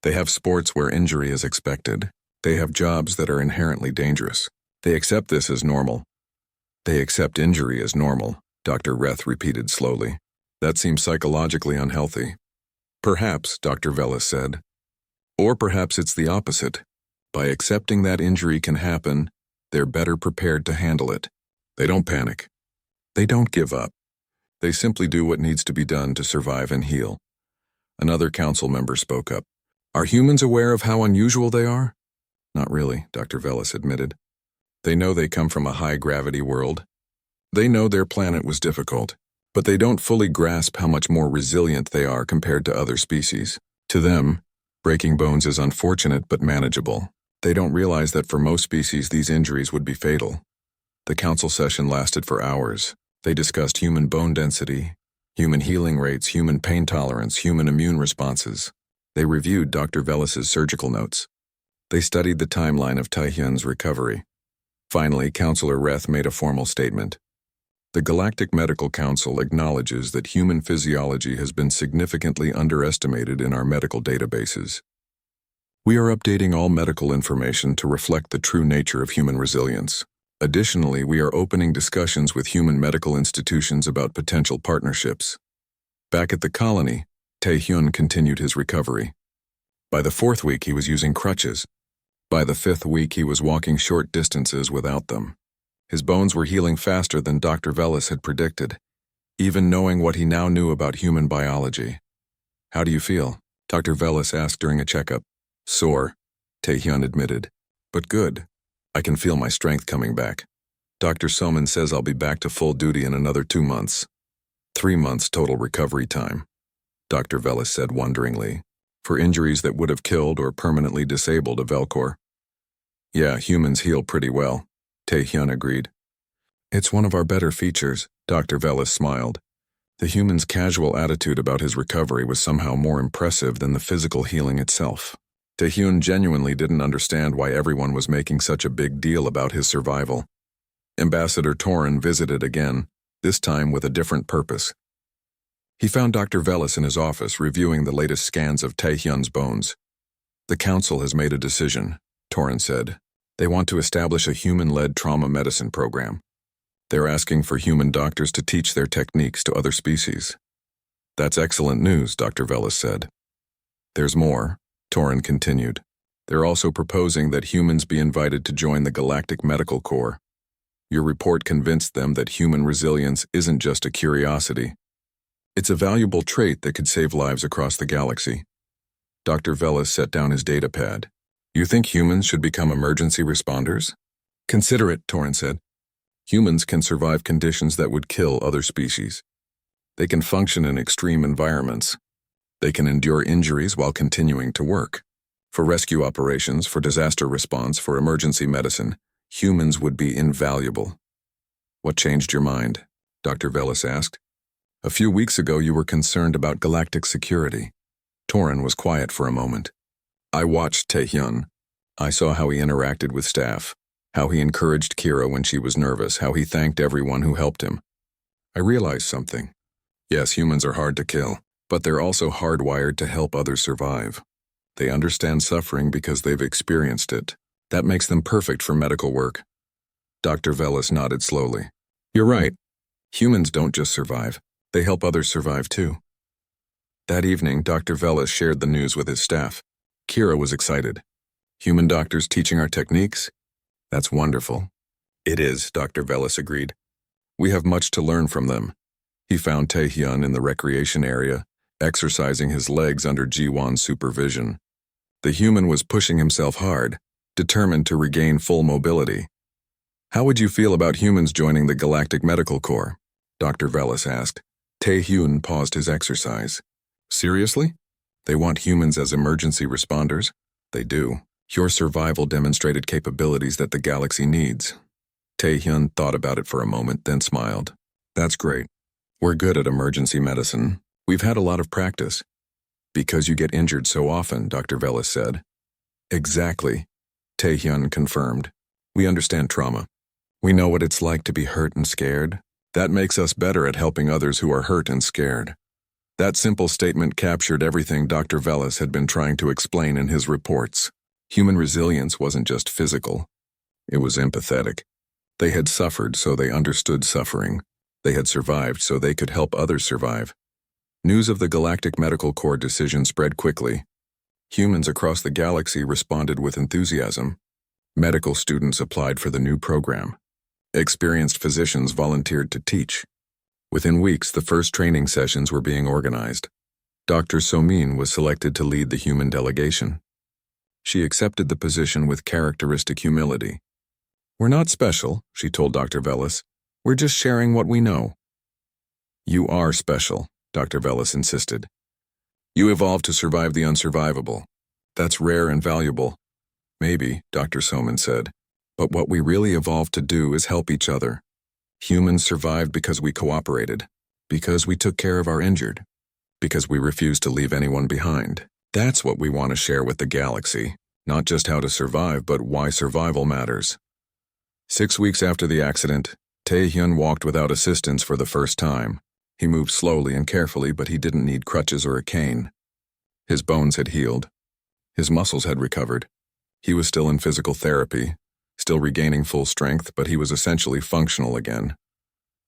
They have sports where injury is expected. They have jobs that are inherently dangerous. They accept this as normal. They accept injury as normal," Dr. Reth repeated slowly. "That seems psychologically unhealthy." "Perhaps," Dr. Velas said. "Or perhaps it's the opposite. By accepting that injury can happen, they're better prepared to handle it. They don't panic. They don't give up. They simply do what needs to be done to survive and heal." Another council member spoke up. "Are humans aware of how unusual they are?" "Not really," Dr. Velas admitted. "They know they come from a high-gravity world. They know their planet was difficult, but they don't fully grasp how much more resilient they are compared to other species. To them, breaking bones is unfortunate but manageable. They don't realize that for most species these injuries would be fatal." The council session lasted for hours. They discussed human bone density, human healing rates, human pain tolerance, human immune responses. They reviewed Dr. Velas's surgical notes. They studied the timeline of Taehyun's recovery. Finally, Counselor Reth made a formal statement. "The Galactic Medical Council acknowledges that human physiology has been significantly underestimated in our medical databases. We are updating all medical information to reflect the true nature of human resilience. Additionally, we are opening discussions with human medical institutions about potential partnerships." Back at the colony, Taehyun continued his recovery. By the 4th week, he was using crutches. By the 5th week, he was walking short distances without them. His bones were healing faster than Dr. Velas had predicted, even knowing what he now knew about human biology. "How do you feel?" Dr. Velas asked during a checkup. "Sore," Taehyun admitted, "but good. I can feel my strength coming back. Dr. Soman says I'll be back to full duty in another 2 months. 3 months total recovery time," Dr. Velas said wonderingly, "for injuries that would have killed or permanently disabled a Velcor." "Yeah, humans heal pretty well," Taehyun agreed. "It's one of our better features," Dr. Velas smiled. The human's casual attitude about his recovery was somehow more impressive than the physical healing itself. Taehyun genuinely didn't understand why everyone was making such a big deal about his survival. Ambassador Torin visited again, this time with a different purpose. He found Dr. Velas in his office reviewing the latest scans of Taehyun's bones. "The council has made a decision," Torin said. "They want to establish a human-led trauma medicine program. They're asking for human doctors to teach their techniques to other species." "That's excellent news," Dr. Velas said. "There's more," Torin continued. "They're also proposing that humans be invited to join the Galactic Medical Corps. Your report convinced them that human resilience isn't just a curiosity. It's a valuable trait that could save lives across the galaxy." Dr. Velas set down his datapad. "You think humans should become emergency responders?" Consider it, Torin said. Humans can survive conditions that would kill other species. They can function in extreme environments. They can endure injuries while continuing to work. For rescue operations, for disaster response, for emergency medicine, humans would be invaluable. What changed your mind? Dr. Velis asked. A few weeks ago you were concerned about galactic security. Torin was quiet for a moment. I watched Taehyun. I saw how he interacted with staff, how he encouraged Kira when she was nervous, how he thanked everyone who helped him. I realized something. Yes, humans are hard to kill, but they're also hardwired to help others survive. They understand suffering because they've experienced it. That makes them perfect for medical work. Dr. Velis nodded slowly. You're right. Humans don't just survive. They help others survive too. That evening, Dr. Velis shared the news with his staff. Kira was excited. Human doctors teaching our techniques? That's wonderful. It is, Dr. Velis agreed. We have much to learn from them. He found Taehyun in the recreation area, exercising his legs under Ji-won's supervision. The human was pushing himself hard, determined to regain full mobility. How would you feel about humans joining the Galactic Medical Corps? Dr. Velis asked. Taehyun paused his exercise. Seriously? They want humans as emergency responders? They do. Your survival demonstrated capabilities that the galaxy needs. Taehyun thought about it for a moment, then smiled. That's great. We're good at emergency medicine. We've had a lot of practice. Because you get injured so often, Dr. Velis said. Exactly, Taehyun confirmed. We understand trauma. We know what it's like to be hurt and scared. That makes us better at helping others who are hurt and scared. That simple statement captured everything Dr. Velis had been trying to explain in his reports. Human resilience wasn't just physical. It was empathetic. They had suffered, so they understood suffering. They had survived, so they could help others survive. News of the Galactic Medical Corps decision spread quickly. Humans across the galaxy responded with enthusiasm. Medical students applied for the new program. Experienced physicians volunteered to teach. Within weeks, the first training sessions were being organized. Dr. Somin was selected to lead the human delegation. She accepted the position with characteristic humility. We're not special, she told Dr. Velis. We're just sharing what we know. You are special, Dr. Velis insisted. You evolved to survive the unsurvivable. That's rare and valuable. Maybe, Dr. Somin said. But what we really evolved to do is help each other. Humans survived because we cooperated, because we took care of our injured, because we refused to leave anyone behind. That's what we want to share with the galaxy, not just how to survive, but why survival matters. 6 weeks after the accident, Taehyun walked without assistance for the first time. He moved slowly and carefully, but he didn't need crutches or a cane. His bones had healed. His muscles had recovered. He was still in physical therapy, still regaining full strength, but he was essentially functional again.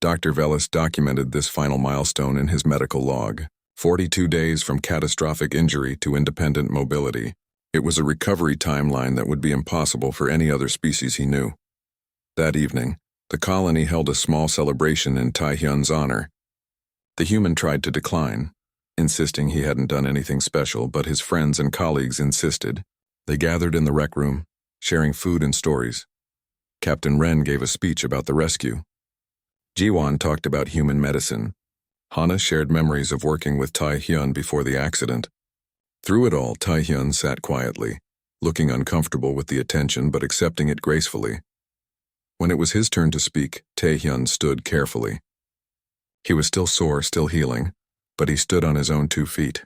Dr. Velis documented this final milestone in his medical log. 42 days from catastrophic injury to independent mobility. It was a recovery timeline that would be impossible for any other species he knew. That evening, the colony held a small celebration in Taehyun's honor. The human tried to decline, insisting he hadn't done anything special, but his friends and colleagues insisted. They gathered in the rec room, sharing food and stories. Captain Ren gave a speech about the rescue. Ji-won talked about human medicine. Hana shared memories of working with Taehyun before the accident. Through it all, Taehyun sat quietly, looking uncomfortable with the attention but accepting it gracefully. When it was his turn to speak, Taehyun stood carefully. He was still sore, still healing, but he stood on his own 2 feet.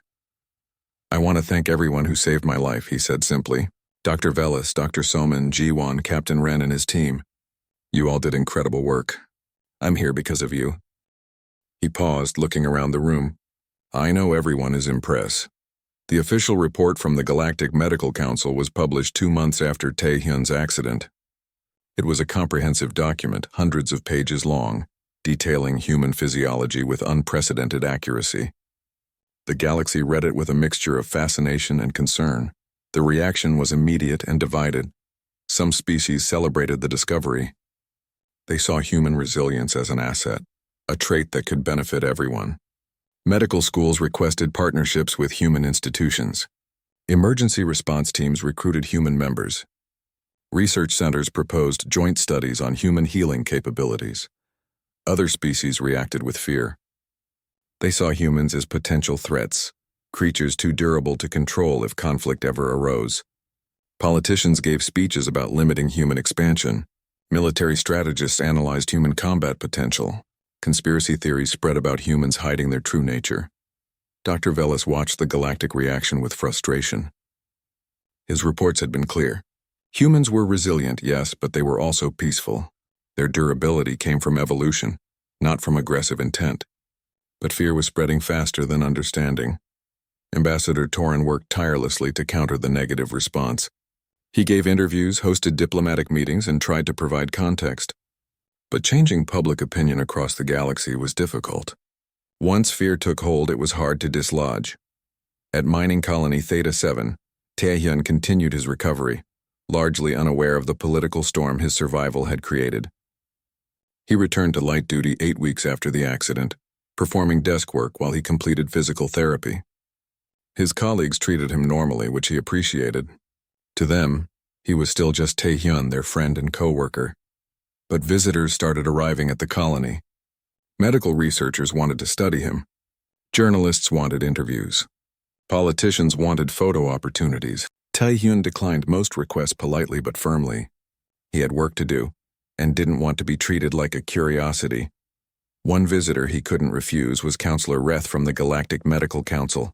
I want to thank everyone who saved my life, he said simply. Dr. Velis, Dr. Somin, Ji-won, Captain Ren, and his team. You all did incredible work. I'm here because of you. He paused, looking around the room. I know everyone is impressed. The official report from the Galactic Medical Council was published 2 months after Taehyun's accident. It was a comprehensive document, hundreds of pages long, detailing human physiology with unprecedented accuracy. The galaxy read it with a mixture of fascination and concern. The reaction was immediate and divided. Some species celebrated the discovery. They saw human resilience as an asset, a trait that could benefit everyone. Medical schools requested partnerships with human institutions. Emergency response teams recruited human members. Research centers proposed joint studies on human healing capabilities. Other species reacted with fear. They saw humans as potential threats, creatures too durable to control if conflict ever arose. Politicians gave speeches about limiting human expansion. Military strategists analyzed human combat potential. Conspiracy theories spread about humans hiding their true nature. Dr. Velis watched the galactic reaction with frustration. His reports had been clear. Humans were resilient, yes, but they were also peaceful. Their durability came from evolution, not from aggressive intent. But fear was spreading faster than understanding. Ambassador Torin worked tirelessly to counter the negative response. He gave interviews, hosted diplomatic meetings, and tried to provide context. But changing public opinion across the galaxy was difficult. Once fear took hold, it was hard to dislodge. At mining colony Theta 7, Taehyun continued his recovery, largely unaware of the political storm his survival had created. He returned to light duty 8 weeks after the accident, performing desk work while he completed physical therapy. His colleagues treated him normally, which he appreciated. To them, he was still just Taehyun, their friend and co-worker. But visitors started arriving at the colony. Medical researchers wanted to study him. Journalists wanted interviews. Politicians wanted photo opportunities. Taehyun declined most requests politely but firmly. He had work to do, and didn't want to be treated like a curiosity. One visitor he couldn't refuse was Counselor Reth from the Galactic Medical Council.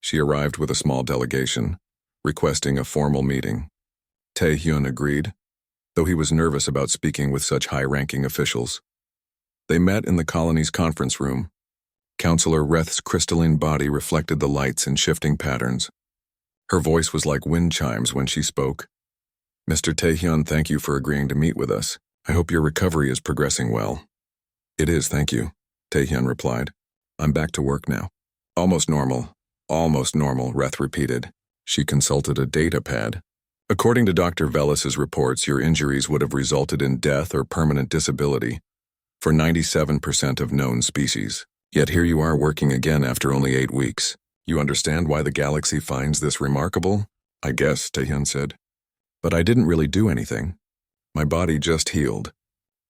She arrived with a small delegation, requesting a formal meeting. Taehyun agreed, though he was nervous about speaking with such high-ranking officials. They met in the colony's conference room. Counselor Reth's crystalline body reflected the lights in shifting patterns. Her voice was like wind chimes when she spoke. Mr. Taehyun, thank you for agreeing to meet with us. I hope your recovery is progressing well. It is, thank you, Taehyun replied. I'm back to work now. Almost normal, Reth repeated. She consulted a data pad. According to Dr. Velis's reports, your injuries would have resulted in death or permanent disability for 97% of known species. Yet here you are working again after only 8 weeks. You understand why the galaxy finds this remarkable? I guess, Taehyun said. But I didn't really do anything. My body just healed.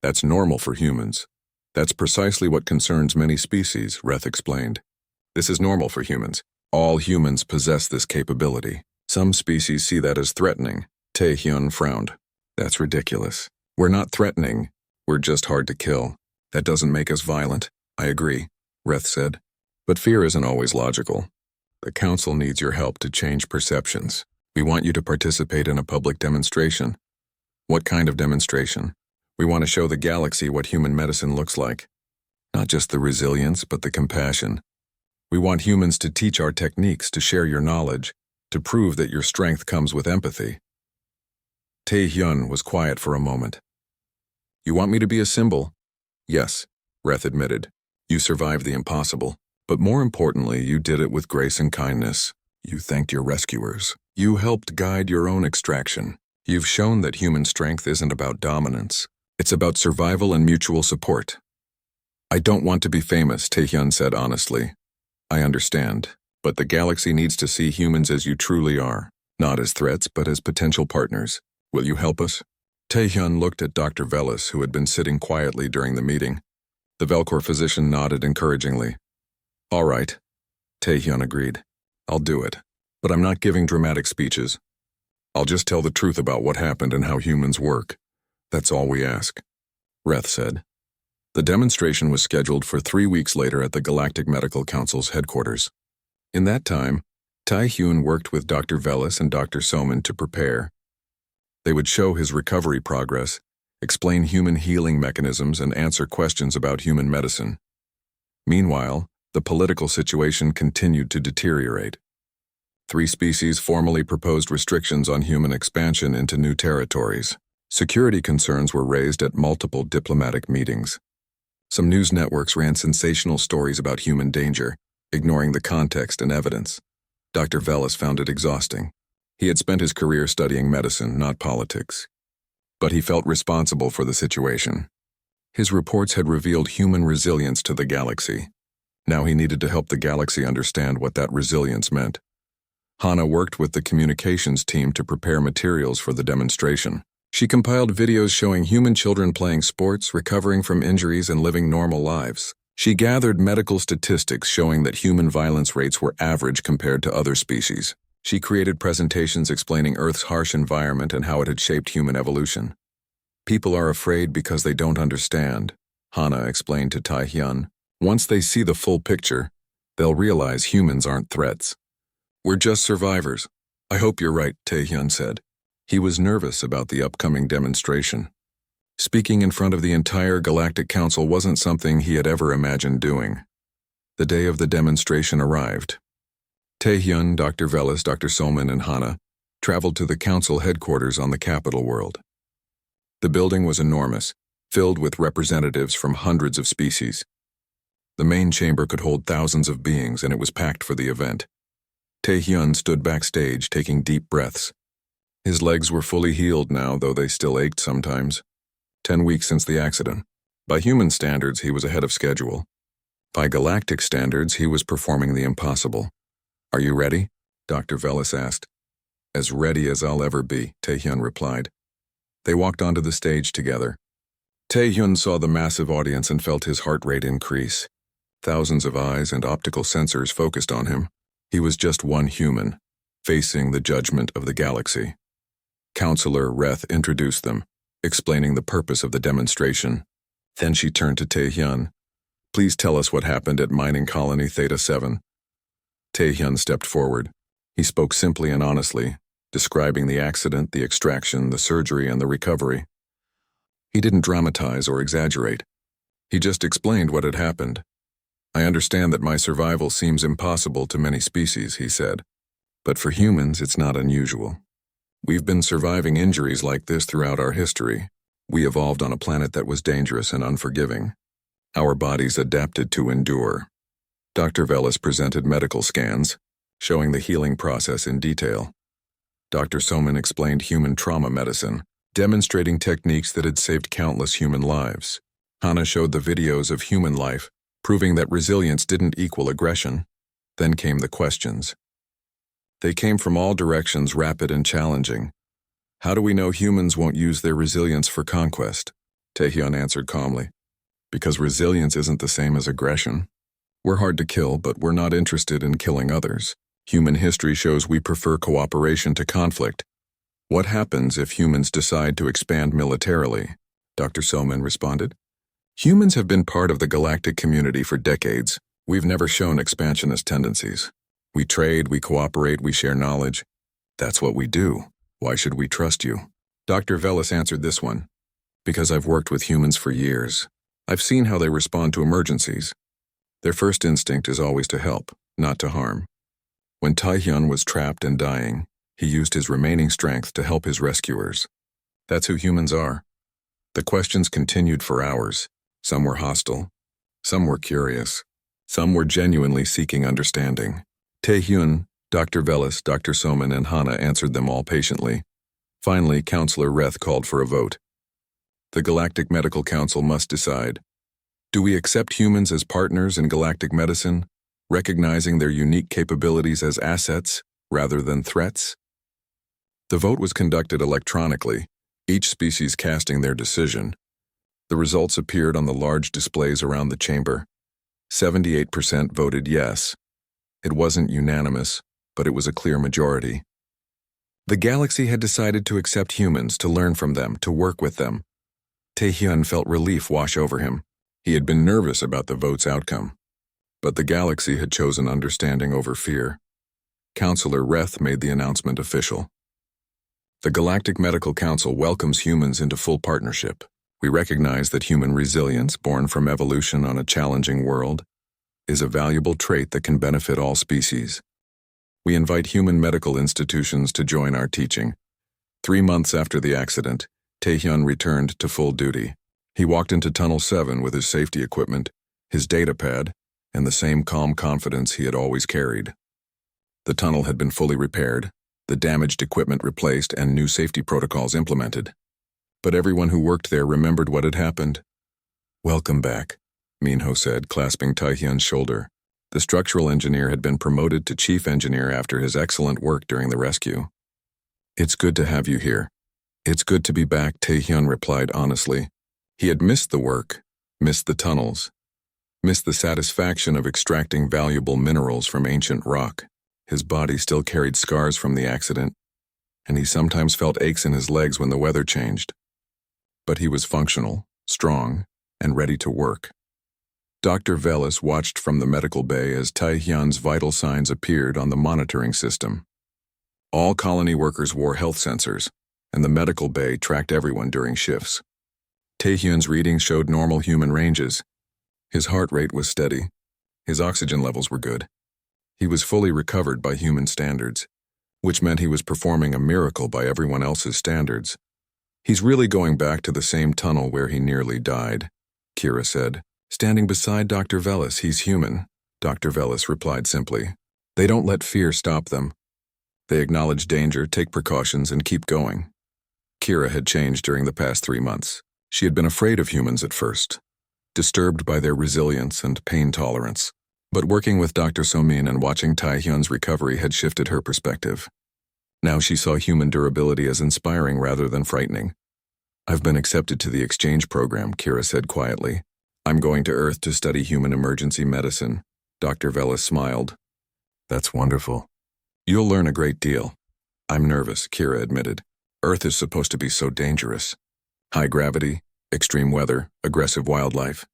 That's normal for humans. That's precisely what concerns many species, Reth explained. This is normal for humans. All humans possess this capability. Some species see that as threatening. Taehyun frowned. That's ridiculous. We're not threatening. We're just hard to kill. That doesn't make us violent. I agree, Reth said. But fear isn't always logical. The Council needs your help to change perceptions. We want you to participate in a public demonstration. What kind of demonstration? We want to show the galaxy what human medicine looks like. Not just the resilience, but the compassion. We want humans to teach our techniques, to share your knowledge, to prove that your strength comes with empathy. Taehyun was quiet for a moment. You want me to be a symbol? Yes, Reth admitted. You survived the impossible. But more importantly, you did it with grace and kindness. You thanked your rescuers. You helped guide your own extraction. You've shown that human strength isn't about dominance. It's about survival and mutual support. I don't want to be famous, Taehyun said honestly. I understand, but the galaxy needs to see humans as you truly are, not as threats, but as potential partners. Will you help us? Taehyun looked at Dr. Velis, who had been sitting quietly during the meeting. The Velcor physician nodded encouragingly. All right, Taehyun agreed. I'll do it, but I'm not giving dramatic speeches. I'll just tell the truth about what happened and how humans work. That's all we ask, Reth said. The demonstration was scheduled for 3 weeks later at the Galactic Medical Council's headquarters. In that time, Taehyun worked with Dr. Velis and Dr. Soman to prepare. They would show his recovery progress, explain human healing mechanisms, and answer questions about human medicine. Meanwhile, the political situation continued to deteriorate. 3 species formally proposed restrictions on human expansion into new territories. Security concerns were raised at multiple diplomatic meetings. Some news networks ran sensational stories about human danger, ignoring the context and evidence. Dr. Velis found it exhausting. He had spent his career studying medicine, not politics. But he felt responsible for the situation. His reports had revealed human resilience to the galaxy. Now he needed to help the galaxy understand what that resilience meant. Hana worked with the communications team to prepare materials for the demonstration. She compiled videos showing human children playing sports, recovering from injuries, and living normal lives. She gathered medical statistics showing that human violence rates were average compared to other species. She created presentations explaining Earth's harsh environment and how it had shaped human evolution. People are afraid because they don't understand, Hana explained to Tae-hyun. Once they see the full picture, they'll realize humans aren't threats. We're just survivors. I hope you're right, Tae-hyun said. He was nervous about the upcoming demonstration. Speaking in front of the entire Galactic Council wasn't something he had ever imagined doing. The day of the demonstration arrived. Tae-hyun, Dr. Velas, Dr. Solman, and Hana traveled to the council headquarters on the capital world. The building was enormous, filled with representatives from hundreds of species. The main chamber could hold thousands of beings, and it was packed for the event. Tae-hyun stood backstage, taking deep breaths. His legs were fully healed now, though they still ached sometimes. 10 weeks since the accident. By human standards, he was ahead of schedule. By galactic standards, he was performing the impossible. Are you ready? Dr. Velas asked. As ready as I'll ever be, Tae-hyun replied. They walked onto the stage together. Tae-hyun saw the massive audience and felt his heart rate increase. Thousands of eyes and optical sensors focused on him. He was just one human, facing the judgment of the galaxy. Counselor Reth introduced them, explaining the purpose of the demonstration. Then she turned to Tae-hyun. Please tell us what happened at mining colony Theta 7. Tae-hyun stepped forward. He spoke simply and honestly, describing the accident, the extraction, the surgery, and the recovery. He didn't dramatize or exaggerate. He just explained what had happened. I understand that my survival seems impossible to many species, he said. But for humans, it's not unusual. We've been surviving injuries like this throughout our history. We evolved on a planet that was dangerous and unforgiving. Our bodies adapted to endure. Dr. Velas presented medical scans, showing the healing process in detail. Dr. Soman explained human trauma medicine, demonstrating techniques that had saved countless human lives. Hana showed the videos of human life, proving that resilience didn't equal aggression. Then came the questions. They came from all directions, rapid and challenging. How do we know humans won't use their resilience for conquest? Tae-hyun answered calmly. Because resilience isn't the same as aggression. We're hard to kill, but we're not interested in killing others. Human history shows we prefer cooperation to conflict. What happens if humans decide to expand militarily? Dr. Soman responded. Humans have been part of the galactic community for decades. We've never shown expansionist tendencies. We trade, we cooperate, we share knowledge. That's what we do. Why should we trust you? Dr. Velas answered this one. Because I've worked with humans for years. I've seen how they respond to emergencies. Their first instinct is always to help, not to harm. When Tae-hyun was trapped and dying, he used his remaining strength to help his rescuers. That's who humans are. The questions continued for hours. Some were hostile. Some were curious. Some were genuinely seeking understanding. Tae-hyun, Dr. Velas, Dr. Soman, and Hana answered them all patiently. Finally, Counselor Reth called for a vote. The Galactic Medical Council must decide. Do we accept humans as partners in galactic medicine, recognizing their unique capabilities as assets rather than threats? The vote was conducted electronically, each species casting their decision. The results appeared on the large displays around the chamber. 78% voted yes. It wasn't unanimous, but it was a clear majority. The galaxy had decided to accept humans, to learn from them, to work with them. Tae-hyun felt relief wash over him. He had been nervous about the vote's outcome. But the galaxy had chosen understanding over fear. Counselor Reth made the announcement official. The Galactic Medical Council welcomes humans into full partnership. We recognize that human resilience, born from evolution on a challenging world, is a valuable trait that can benefit all species. We invite human medical institutions to join our teaching. 3 months after the accident, Tae-hyun returned to full duty. He walked into Tunnel 7 with his safety equipment, his data pad, and the same calm confidence he had always carried. The tunnel had been fully repaired, the damaged equipment replaced, and new safety protocols implemented. But everyone who worked there remembered what had happened. Welcome back, Minho said, clasping Tae-hyun's shoulder. The structural engineer had been promoted to chief engineer after his excellent work during the rescue. "It's good to have you here. It's good to be back," Taehyun replied honestly. He had missed the work, missed the tunnels, missed the satisfaction of extracting valuable minerals from ancient rock. His body still carried scars from the accident, and he sometimes felt aches in his legs when the weather changed. But he was functional, strong, and ready to work. Dr. Velis watched from the medical bay as Taehyun's vital signs appeared on the monitoring system. All colony workers wore health sensors, and the medical bay tracked everyone during shifts. Taehyun's readings showed normal human ranges. His heart rate was steady. His oxygen levels were good. He was fully recovered by human standards, which meant he was performing a miracle by everyone else's standards. "He's really going back to the same tunnel where he nearly died," Kira said. Standing beside Dr. Velis, "He's human," Dr. Velis replied simply. "They don't let fear stop them. They acknowledge danger, take precautions, and keep going." Kira had changed during the past 3 months. She had been afraid of humans at first, disturbed by their resilience and pain tolerance. But working with Dr. Somin and watching Taehyun's recovery had shifted her perspective. Now she saw human durability as inspiring rather than frightening. "I've been accepted to the exchange program," Kira said quietly. "I'm going to Earth to study human emergency medicine." Dr. Velis smiled. "That's wonderful. You'll learn a great deal." "I'm nervous," Kira admitted. "Earth is supposed to be so dangerous. High gravity, extreme weather, aggressive wildlife."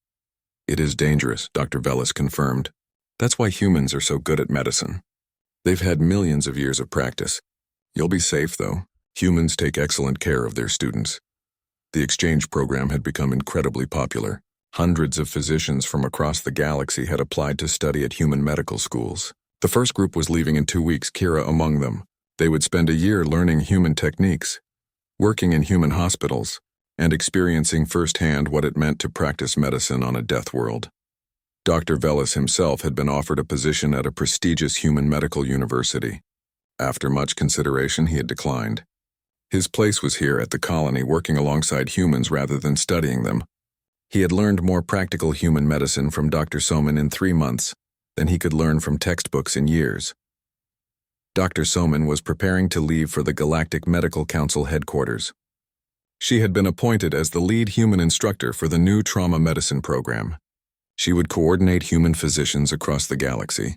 "It is dangerous," Dr. Velis confirmed. "That's why humans are so good at medicine. They've had millions of years of practice. You'll be safe, though. Humans take excellent care of their students." The exchange program had become incredibly popular. Hundreds of physicians from across the galaxy had applied to study at human medical schools. The first group was leaving in 2 weeks, Kira among them. They would spend a year learning human techniques, working in human hospitals, and experiencing firsthand what it meant to practice medicine on a death world. Dr. Velis himself had been offered a position at a prestigious human medical university. After much consideration, he had declined. His place was here at the colony, working alongside humans rather than studying them. He had learned more practical human medicine from Dr. Somin in 3 months than he could learn from textbooks in years. Dr. Somin was preparing to leave for the Galactic Medical Council headquarters. She had been appointed as the lead human instructor for the new trauma medicine program. She would coordinate human physicians across the galaxy,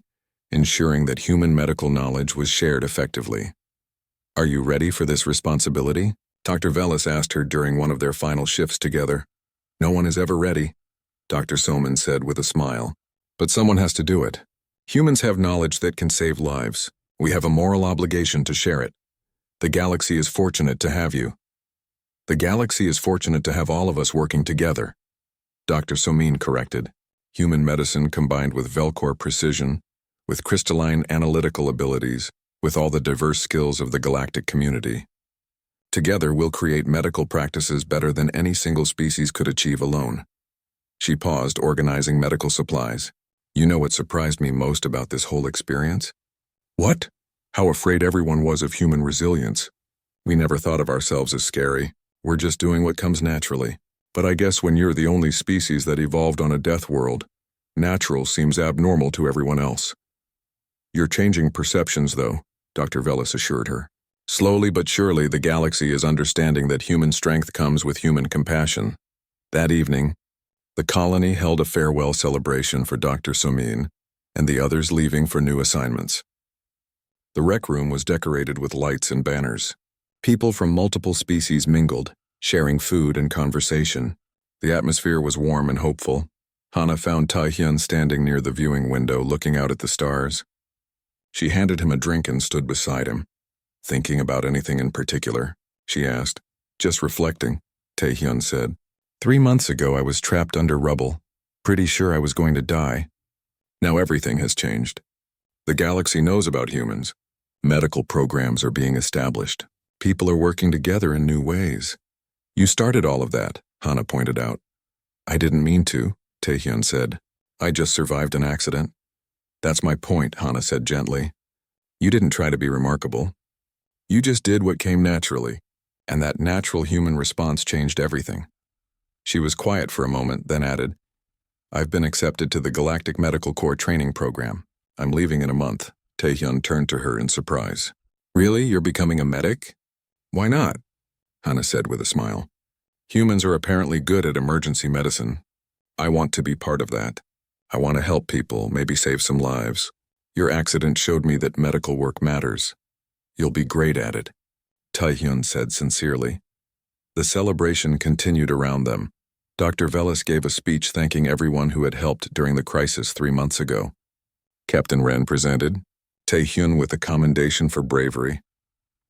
ensuring that human medical knowledge was shared effectively. "Are you ready for this responsibility?" Dr. Velis asked her during one of their final shifts together. "No one is ever ready," Dr. Somin said with a smile. "But someone has to do it. Humans have knowledge that can save lives. We have a moral obligation to share it. The galaxy is fortunate to have you. The galaxy is fortunate to have all of us working together," Dr. Somin corrected. Human medicine combined with Velcor precision, with crystalline analytical abilities, with all the diverse skills of the galactic community. Together we'll create medical practices better than any single species could achieve alone. She paused, organizing medical supplies. "You know what surprised me most about this whole experience?" "What?" "How afraid everyone was of human resilience. We never thought of ourselves as scary. We're just doing what comes naturally. But I guess when you're the only species that evolved on a death world, natural seems abnormal to everyone else." "You're changing perceptions, though," Dr. Velis assured her. "Slowly but surely the galaxy is understanding that human strength comes with human compassion." That evening, the colony held a farewell celebration for Dr. Somin and the others leaving for new assignments. The rec room was decorated with lights and banners. People from multiple species mingled, sharing food and conversation. The atmosphere was warm and hopeful. Hana found Taehyun standing near the viewing window looking out at the stars. She handed him a drink and stood beside him. "Thinking about anything in particular?" she asked. "Just reflecting," Taehyun said. 3 months ago I was trapped under rubble, pretty sure I was going to die. Now everything has changed. The galaxy knows about humans. Medical programs are being established. People are working together in new ways. You started all of that," Hana pointed out. "I didn't mean to," Taehyun said. "I just survived an accident." "That's my point," Hana said gently. "You didn't try to be remarkable. You just did what came naturally, and that natural human response changed everything." She was quiet for a moment, then added, I've been accepted to the Galactic Medical Corps training program. I'm leaving in a month. Taehyun turned to her in surprise. Really? You're becoming a medic? Why not? Hana said with a smile. Humans are apparently good at emergency medicine. I want to be part of that. I want to help people, maybe save some lives. Your accident showed me that medical work matters. You'll be great at it, Taehyun said sincerely. The celebration continued around them. Dr. Velis gave a speech thanking everyone who had helped during the crisis 3 months ago. Captain Ren presented, Taehyun with a commendation for bravery.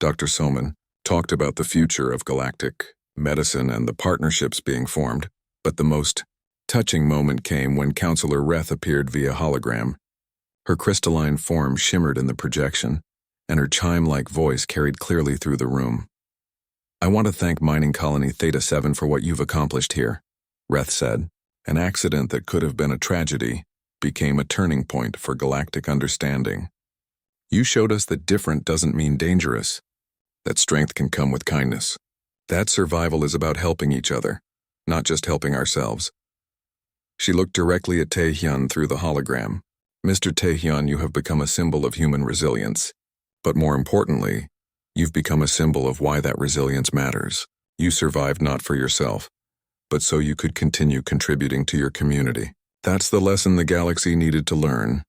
Dr. Soman talked about the future of galactic medicine and the partnerships being formed, but the most touching moment came when Counselor Reth appeared via hologram. Her crystalline form shimmered in the projection, and her chime-like voice carried clearly through the room. I want to thank Mining Colony Theta 7 for what you've accomplished here, Reth said. An accident that could have been a tragedy became a turning point for galactic understanding. You showed us that different doesn't mean dangerous, that strength can come with kindness, that survival is about helping each other, not just helping ourselves. She looked directly at Taehyun through the hologram. Mr. Taehyun, you have become a symbol of human resilience. But more importantly, you've become a symbol of why that resilience matters. You survived not for yourself, but so you could continue contributing to your community. That's the lesson the galaxy needed to learn.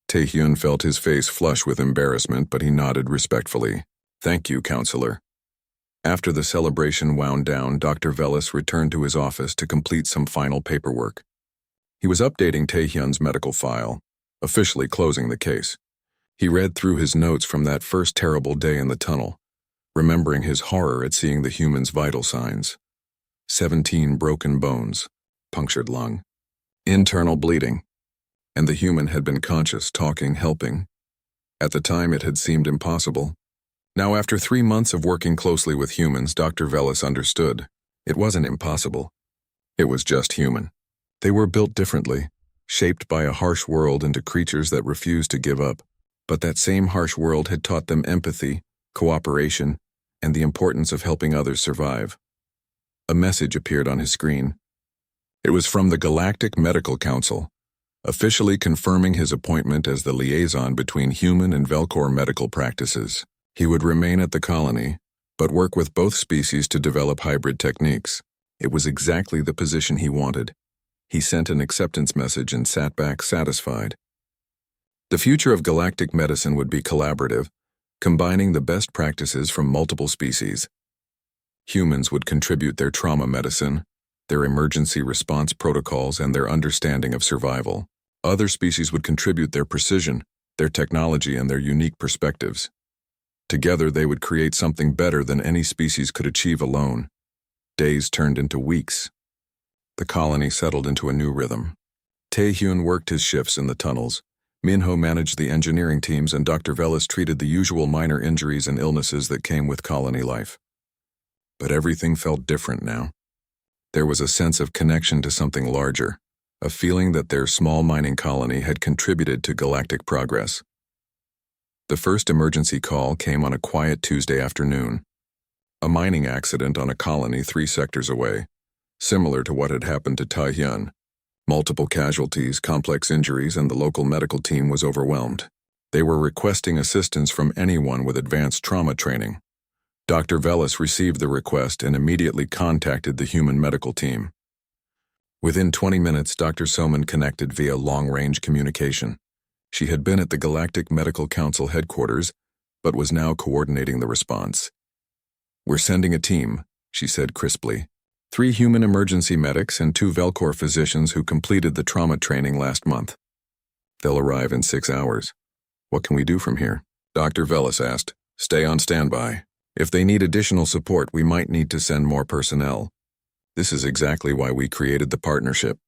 Taehyun felt his face flush with embarrassment, but he nodded respectfully. Thank you, Counselor. After the celebration wound down, Dr. Velis returned to his office to complete some final paperwork. He was updating Taehyun's medical file, officially closing the case. He read through his notes from that first terrible day in the tunnel, remembering his horror at seeing the human's vital signs. 17 broken bones, punctured lung, internal bleeding, and the human had been conscious, talking, helping. At the time, it had seemed impossible. Now, after 3 months of working closely with humans, Dr. Velis understood. It wasn't impossible. It was just human. They were built differently, shaped by a harsh world into creatures that refused to give up. But that same harsh world had taught them empathy, cooperation, and the importance of helping others survive. A message appeared on his screen. It was from the Galactic Medical Council, officially confirming his appointment as the liaison between human and Velcor medical practices. He would remain at the colony, but work with both species to develop hybrid techniques. It was exactly the position he wanted. He sent an acceptance message and sat back satisfied. The future of galactic medicine would be collaborative, combining the best practices from multiple species. Humans would contribute their trauma medicine, their emergency response protocols, and their understanding of survival. Other species would contribute their precision, their technology, and their unique perspectives. Together, they would create something better than any species could achieve alone. Days turned into weeks. The colony settled into a new rhythm. Taehyun worked his shifts in the tunnels. Minho managed the engineering teams, and Dr. Velis treated the usual minor injuries and illnesses that came with colony life. But everything felt different now. There was a sense of connection to something larger, a feeling that their small mining colony had contributed to galactic progress. The first emergency call came on a quiet Tuesday afternoon. A mining accident on a colony 3 sectors away, similar to what had happened to Taehyun. Multiple casualties, complex injuries, and the local medical team was overwhelmed. They were requesting assistance from anyone with advanced trauma training. Dr. Velis received the request and immediately contacted the human medical team. Within 20 minutes, Dr. Soman connected via long-range communication. She had been at the Galactic Medical Council headquarters, but was now coordinating the response. "We're sending a team," she said crisply. 3 human emergency medics and 2 Velcor physicians who completed the trauma training last month. They'll arrive in 6 hours. What can we do from here? Dr. Velis asked. Stay on standby. If they need additional support, we might need to send more personnel. This is exactly why we created the partnership.